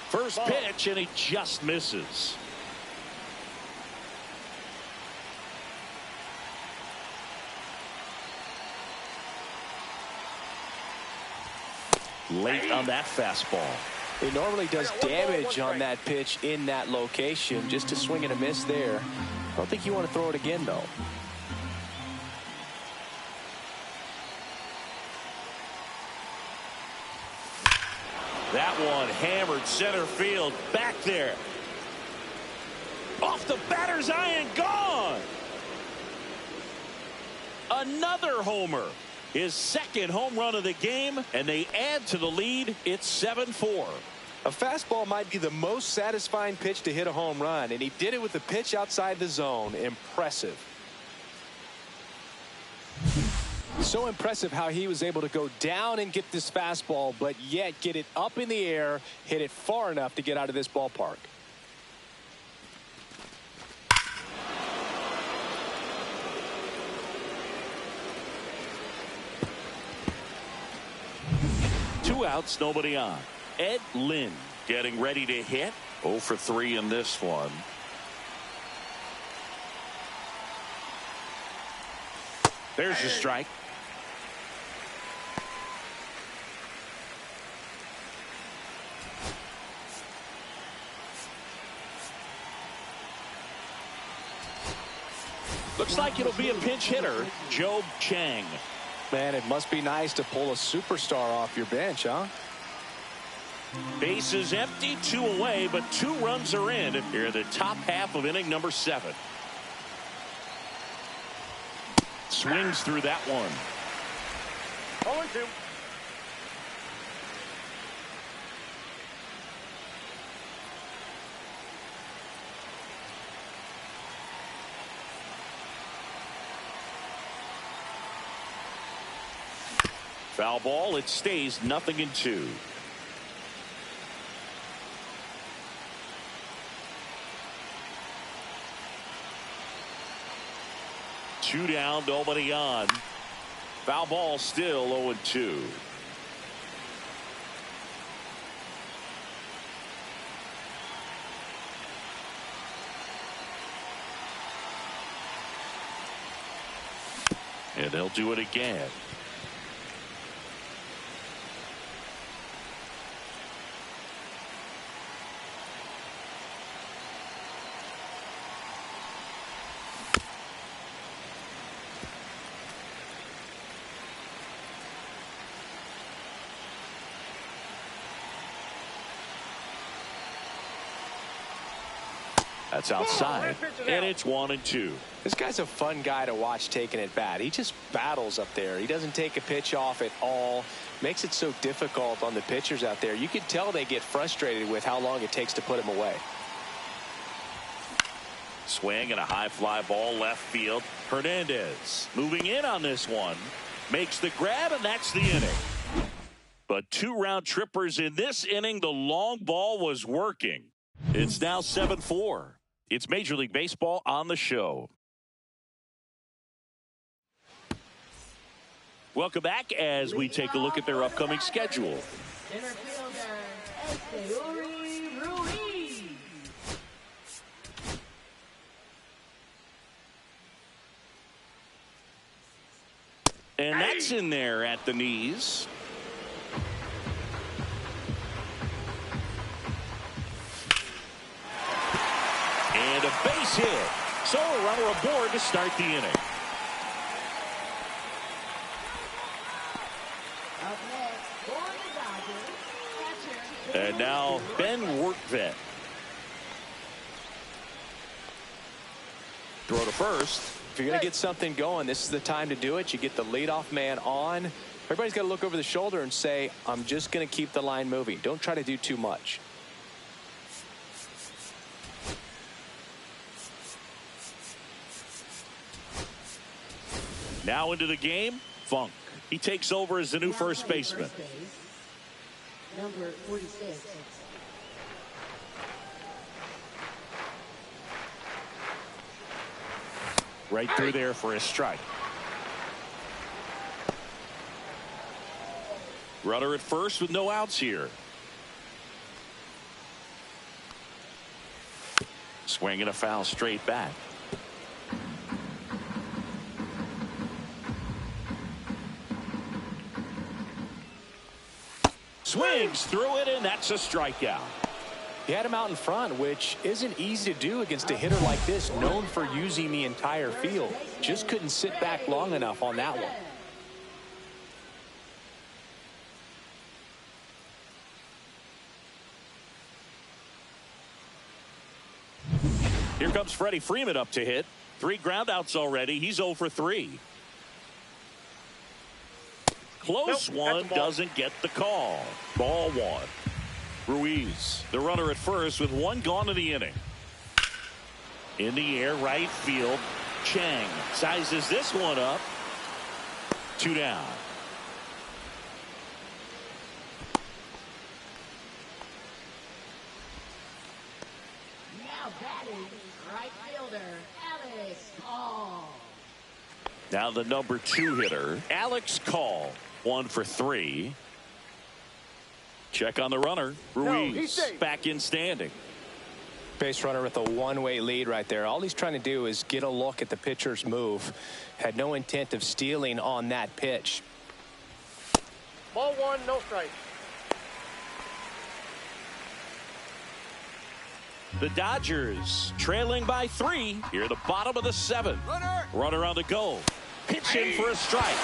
First pitch, and he just misses. Late on that fastball. He normally does damage on that pitch in that location. Just a swing and a miss there. I don't think you want to throw it again, though. That one hammered center field back there. Off the batter's eye and gone. Another homer. His second home run of the game, and they add to the lead. It's 7-4. A fastball might be the most satisfying pitch to hit a home run, and he did it with the pitch outside the zone. Impressive. So impressive how he was able to go down and get this fastball, but yet get it up in the air, hit it far enough to get out of this ballpark. Two outs, nobody on. Ed Lynn getting ready to hit. 0 for 3 in this one. There's a strike. Looks like it'll be a pinch hitter, Job Chang. Man, it must be nice to pull a superstar off your bench, huh? Base is empty, 2 away, but 2 runs are in here in the top half of inning number 7. Swings through that one. 0-2. Foul ball. It stays 0-2. Two down, nobody on. Foul ball, still 0-2. And they'll do it again. That's outside, and it's 1-2. This guy's a fun guy to watch taking at bat. He just battles up there. He doesn't take a pitch off at all. Makes it so difficult on the pitchers out there. You can tell they get frustrated with how long it takes to put him away. Swing and a high fly ball left field. Hernandez moving in on this one. Makes the grab, and that's the inning. But 2 round trippers in this inning. The long ball was working. It's now 7-4. It's Major League Baseball on the show. Welcome back as we take a look at their upcoming schedule. Center fielder, Ruiz. And that's in there at the knees. And a base hit. So a runner aboard to start the inning. Up next, for the Dodgers, catcher. And now Ben Workvet. Throw to first. If you're going to get something going, this is the time to do it. You get the leadoff man on. Everybody's got to look over the shoulder and say, I'm just going to keep the line moving. Don't try to do too much. Now into the game, Funk. He takes over as the new first baseman. Number 46. Right through there for a strike. Runner at first with no outs here. Swing and a foul straight back. Swings through it, and that's a strikeout. He had him out in front, which isn't easy to do against a hitter like this, known for using the entire field. Just couldn't sit back long enough on that one. Here comes Freddie Freeman up to hit. 3 groundouts already. He's 0 for 3. Close one, doesn't get the call. Ball 1. Ruiz, the runner at first with 1 gone in the inning. In the air, right field. Chang sizes this one up. 2 down. Now batting, right fielder, Alex Hall. Now the number 2 hitter, Alex Call. 1 for 3. Check on the runner. Ruiz back in standing. Base runner with a one-way lead right there. All he's trying to do is get a look at the pitcher's move. Had no intent of stealing on that pitch. Ball 1, no strike. The Dodgers trailing by 3 here at the bottom of the 7th. Runner on the go. Pitch in for a strike.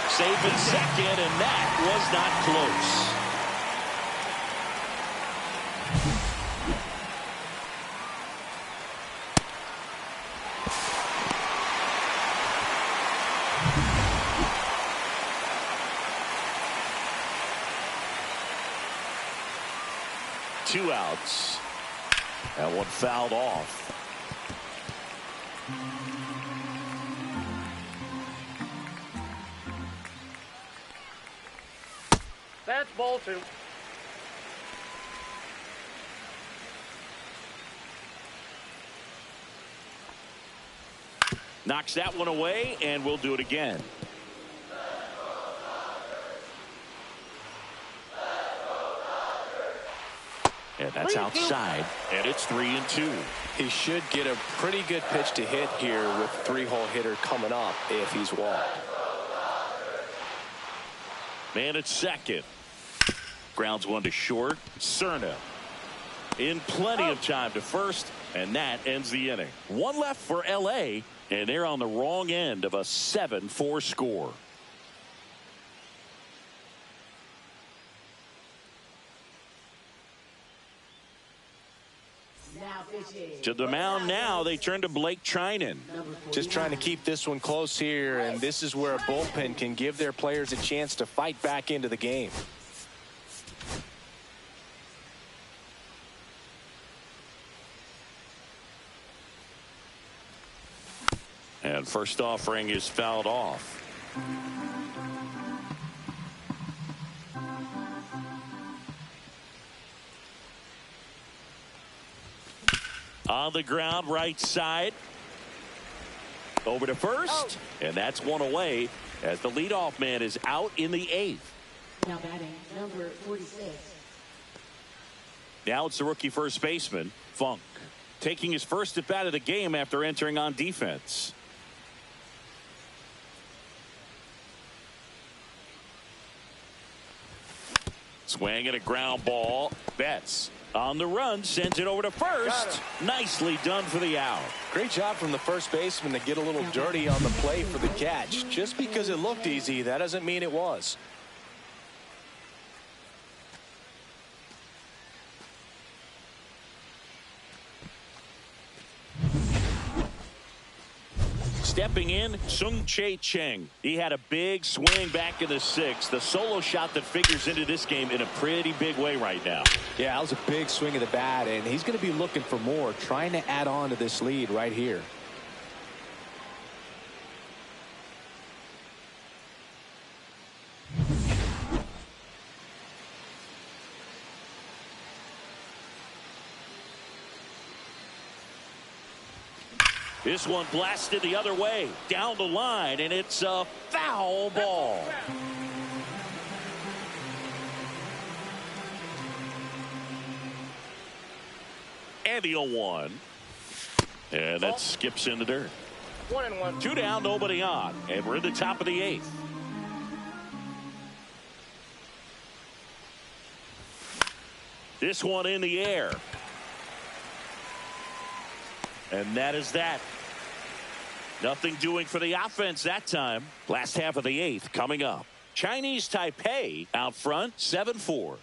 Safe in second, and that was not close. 2 outs. That one fouled off. That's ball 2. Knocks that one away, and we'll do it again. And that's outside, and it's 3-2. He should get a pretty good pitch to hit here with 3-hole hitter coming up if he's walked. Man at second. Grounds one to short. Cerna in plenty of time to first, and that ends the inning. One left for LA, and they're on the wrong end of a 7-4 score. To the mound now, they turn to Blake Trinan. Just trying to keep this one close here, and this is where a bullpen can give their players a chance to fight back into the game. And first offering is fouled off. On the ground, right side. Over to first, and that's one away as the leadoff man is out in the 8th. Now batting, number 46. Now it's the rookie first baseman, Funk, taking his first at bat of the game after entering on defense. Swing and a ground ball. Betts on the run, sends it over to first. Nicely done for the out. Great job from the first baseman to get a little dirty on the play for the catch. Just because it looked easy, that doesn't mean it was. Stepping in, Sung-Chae Cheng. He had a big swing back in the 6th. The solo shot that figures into this game in a pretty big way right now. Yeah, that was a big swing of the bat, and he's going to be looking for more, trying to add on to this lead right here. This one blasted the other way, down the line, and it's a foul ball. And the 0-1. And that skips in the dirt. 1-1. 2 down, nobody on, and we're in the top of the 8th. This one in the air. And that is that. Nothing doing for the offense that time. Last half of the 8th coming up. Chinese Taipei out front, 7-4.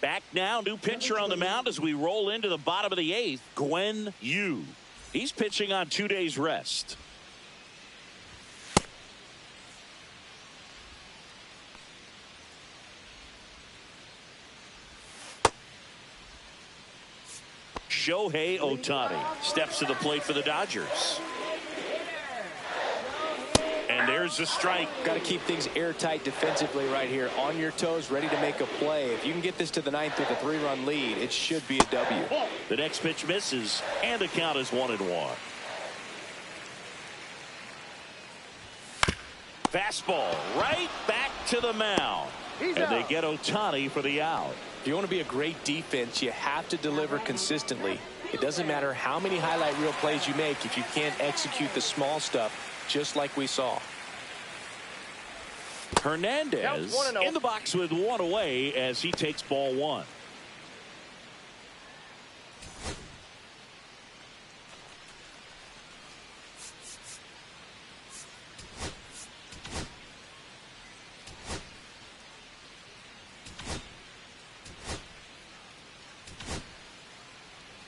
Back now, new pitcher on the mound as we roll into the bottom of the 8th, Gwen Yu. He's pitching on 2 days rest. Shohei Ohtani steps to the plate for the Dodgers. And there's a strike. Got to keep things airtight defensively right here. On your toes, ready to make a play. If you can get this to the 9th with a 3-run lead, it should be a W. The next pitch misses, and the count is 1-1. Fastball right back to the mound. And they get Ohtani for the out. If you want to be a great defense, you have to deliver consistently. It doesn't matter how many highlight reel plays you make if you can't execute the small stuff, just like we saw. Hernandez in the box with 1 away as he takes ball 1.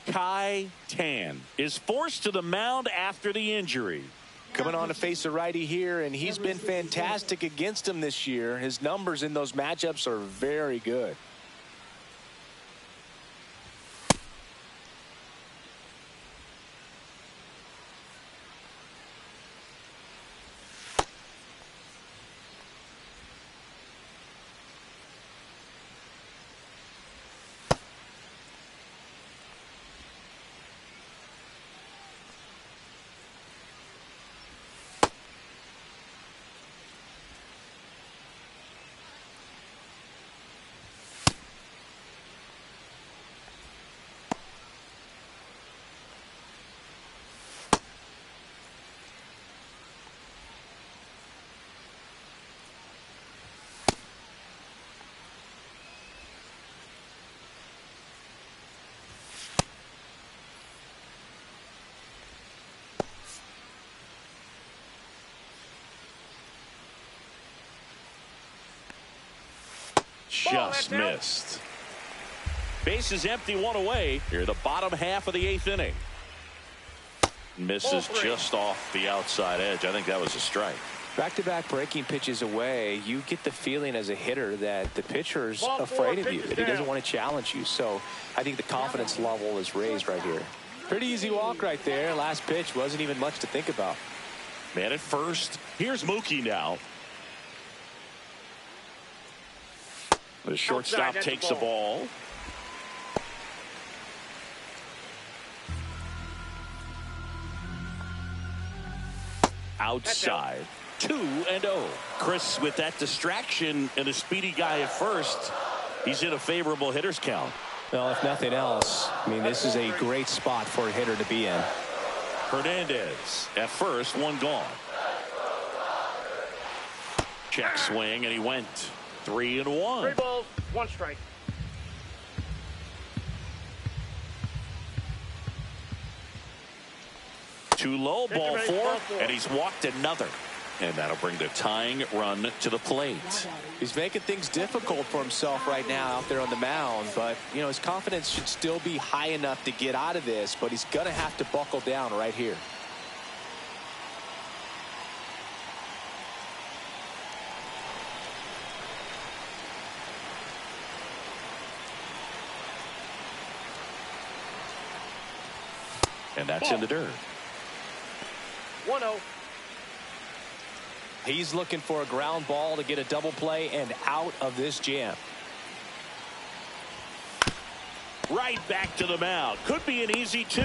Kai Tan is forced to the mound after the injury. Coming on to face a righty here, and he's been fantastic against him this year. His numbers in those matchups are very good. Just missed. Base is empty, one away. Here, the bottom half of the 8th inning. Misses just off the outside edge. I think that was a strike. Back-to-back breaking pitches away, you get the feeling as a hitter that the pitcher's afraid of you, that he doesn't want to challenge you. So I think the confidence level is raised right here. Pretty easy walk right there. Last pitch wasn't even much to think about. Man at first. Here's Mookie now. The shortstop takes the ball. Outside. 2-0. Chris, with that distraction and a speedy guy at first, he's in a favorable hitter's count. Well, if nothing else, I mean, this is a great spot for a hitter to be in. Hernandez at first, one gone. Check swing, and he went 3-1. 3 balls, 1 strike. Too low, ball 4, and he's walked another. And that'll bring the tying run to the plate. He's making things difficult for himself right now out there on the mound, but you know, his confidence should still be high enough to get out of this, but he's gonna have to buckle down right here. And that's in the dirt. 1-0. He's looking for a ground ball to get a double play and out of this jam. Right back to the mound. Could be an easy 2.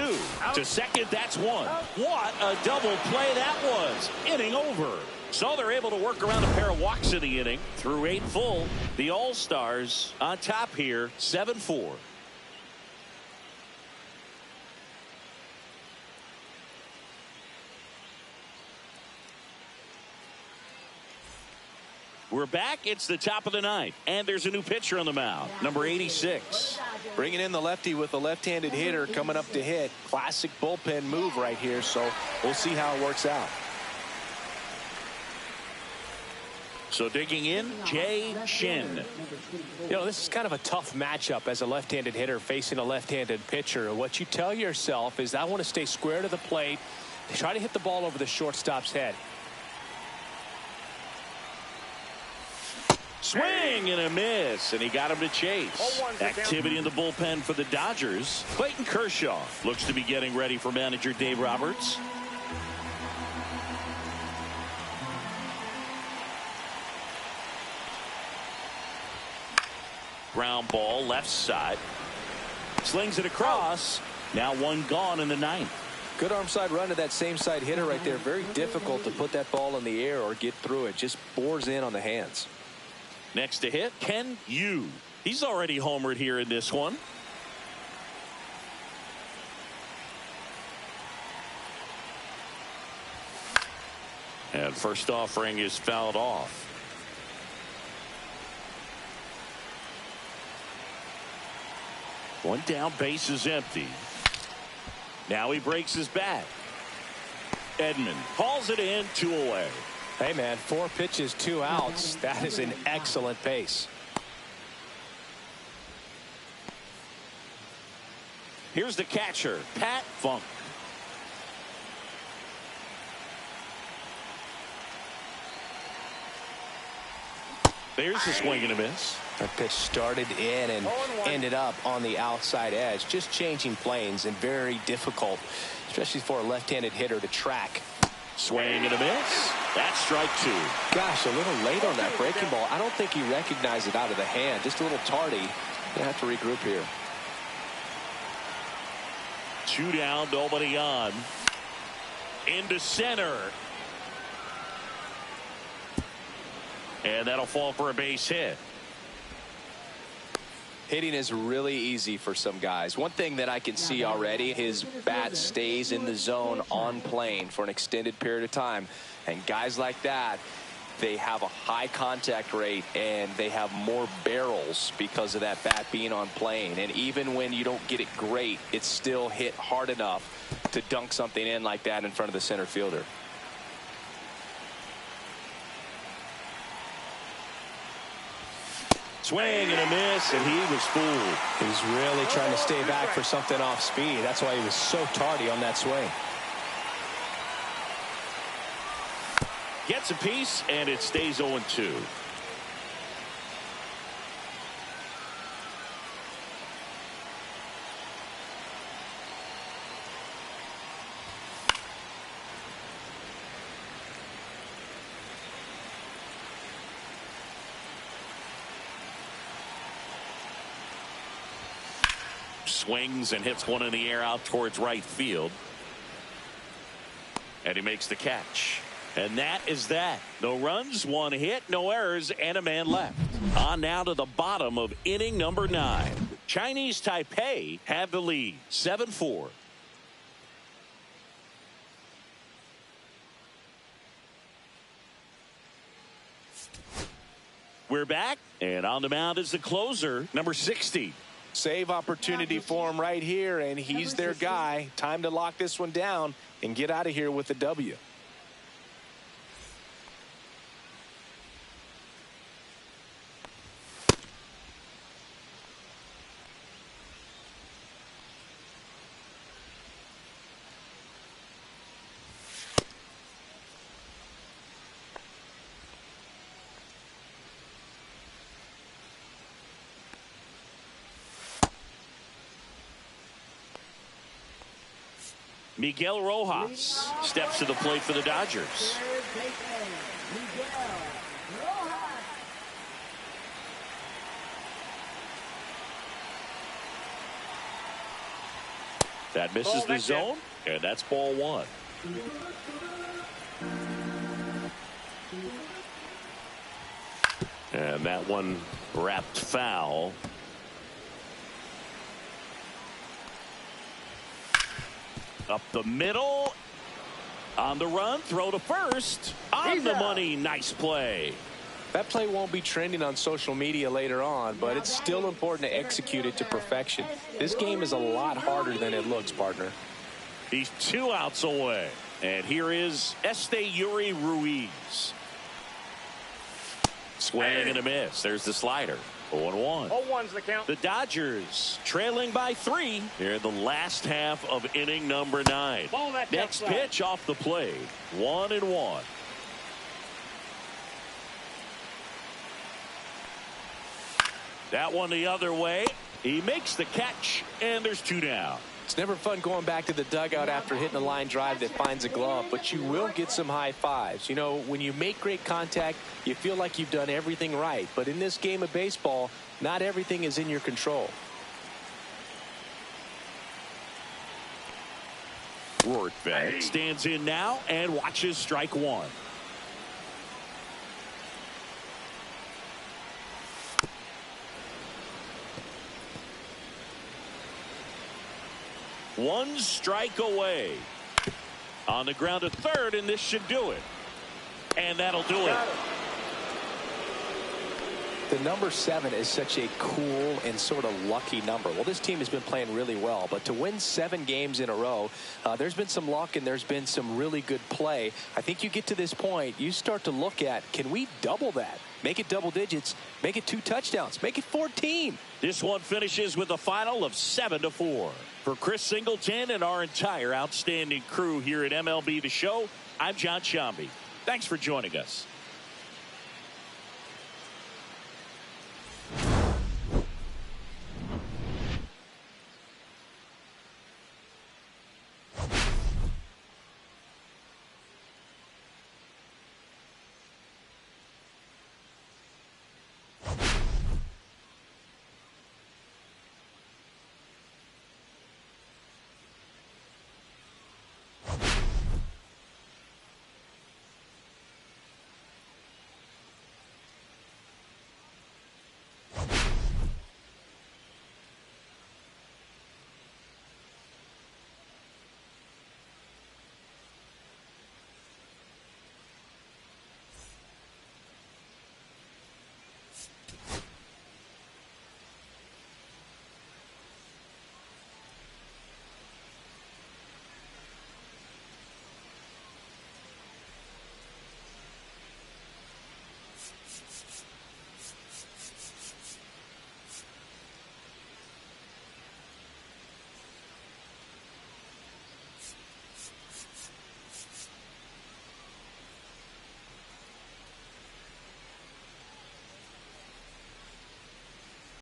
To second, that's 1. What a double play that was. Inning over. So they're able to work around a pair of walks in the inning. Through 8 full, the All-Stars on top here, 7-4. We're back. It's the top of the 9th, and there's a new pitcher on the mound, number 86. Bringing in the lefty with a left-handed hitter coming up to hit. Classic bullpen move right here, so we'll see how it works out. So digging in, Jay Shin. You know, this is kind of a tough matchup as a left-handed hitter facing a left-handed pitcher. What you tell yourself is, I want to stay square to the plate, try to hit the ball over the shortstop's head. Swing and a miss, and he got him to chase. Activity in the bullpen for the Dodgers. Clayton Kershaw looks to be getting ready for manager Dave Roberts. Ground ball left side. Slings it across. Now 1 gone in the 9th. Good arm side run to that same side hitter right there. Very difficult to put that ball in the air or get through it. Just bores in on the hands. Next to hit, Ken Yu. He's already homered here in this one. And first offering is fouled off. One down, base is empty. Now he breaks his bat. Edman calls it in, 2 away. Hey, man, 4 pitches, 2 outs. That is an excellent pace. Here's the catcher, Pat Funk. There's a swing and a miss. That pitch started in and ended up on the outside edge. Just changing planes and very difficult, especially for a left-handed hitter to track. Swing and a miss. That's strike two. Gosh, a little late on that breaking ball. I don't think he recognized it out of the hand. Just a little tardy. Gonna have to regroup here. 2 down, nobody on. Into center. And that'll fall for a base hit. Hitting is really easy for some guys. One thing that I can see already, his bat stays in the zone on plane for an extended period of time. And guys like that, they have a high contact rate and they have more barrels because of that bat being on plane. And even when you don't get it great, it's still hit hard enough to dunk something in like that in front of the center fielder. Swing and a miss, and he was fooled. He was really trying to stay back for something off speed. That's why he was so tardy on that swing. Gets a piece, and it stays 0-2. Swings and hits one in the air out towards right field. And he makes the catch. And that is that. No runs, 1 hit, no errors, and a man left. On now to the bottom of inning number 9. Chinese Taipei have the lead, 7-4. We're back, and on the mound is the closer, number 60. Save opportunity for him right here, and he's their guy. Time to lock this one down and get out of here with a W. Miguel Rojas steps to the plate for the Dodgers. That misses the zone, and that's ball 1. And that one wrapped foul. Up the middle. On the run. Throw to first. On the money. Nice play. That play won't be trending on social media later on, but it's still important to execute it to perfection. This game is a lot harder than it looks, partner. He's 2 outs away. And here is Yuri Ruiz. Swing and a miss. There's the slider. 0-1. 0-1's the count. The Dodgers trailing by 3 here in the last half of inning number 9. Next pitch off the plate. 1-1. That one the other way. He makes the catch, and there's 2 down. It's never fun going back to the dugout after hitting a line drive that finds a glove, but you will get some high fives. You know, when you make great contact, you feel like you've done everything right. But in this game of baseball, not everything is in your control. Rortvedt stands in now and watches strike 1. One strike away. On the ground at third, and this should do it. And that'll do it. The number 7 is such a cool and sort of lucky number. Well, this team has been playing really well, but to win 7 games in a row, there's been some luck and there's been some really good play. I think you get to this point, you start to look at, can we double that? Make it double digits, make it 2 touchdowns, make it 14. This one finishes with a final of 7-4. For Chris Singleton and our entire outstanding crew here at MLB The Show, I'm John Shambi. Thanks for joining us.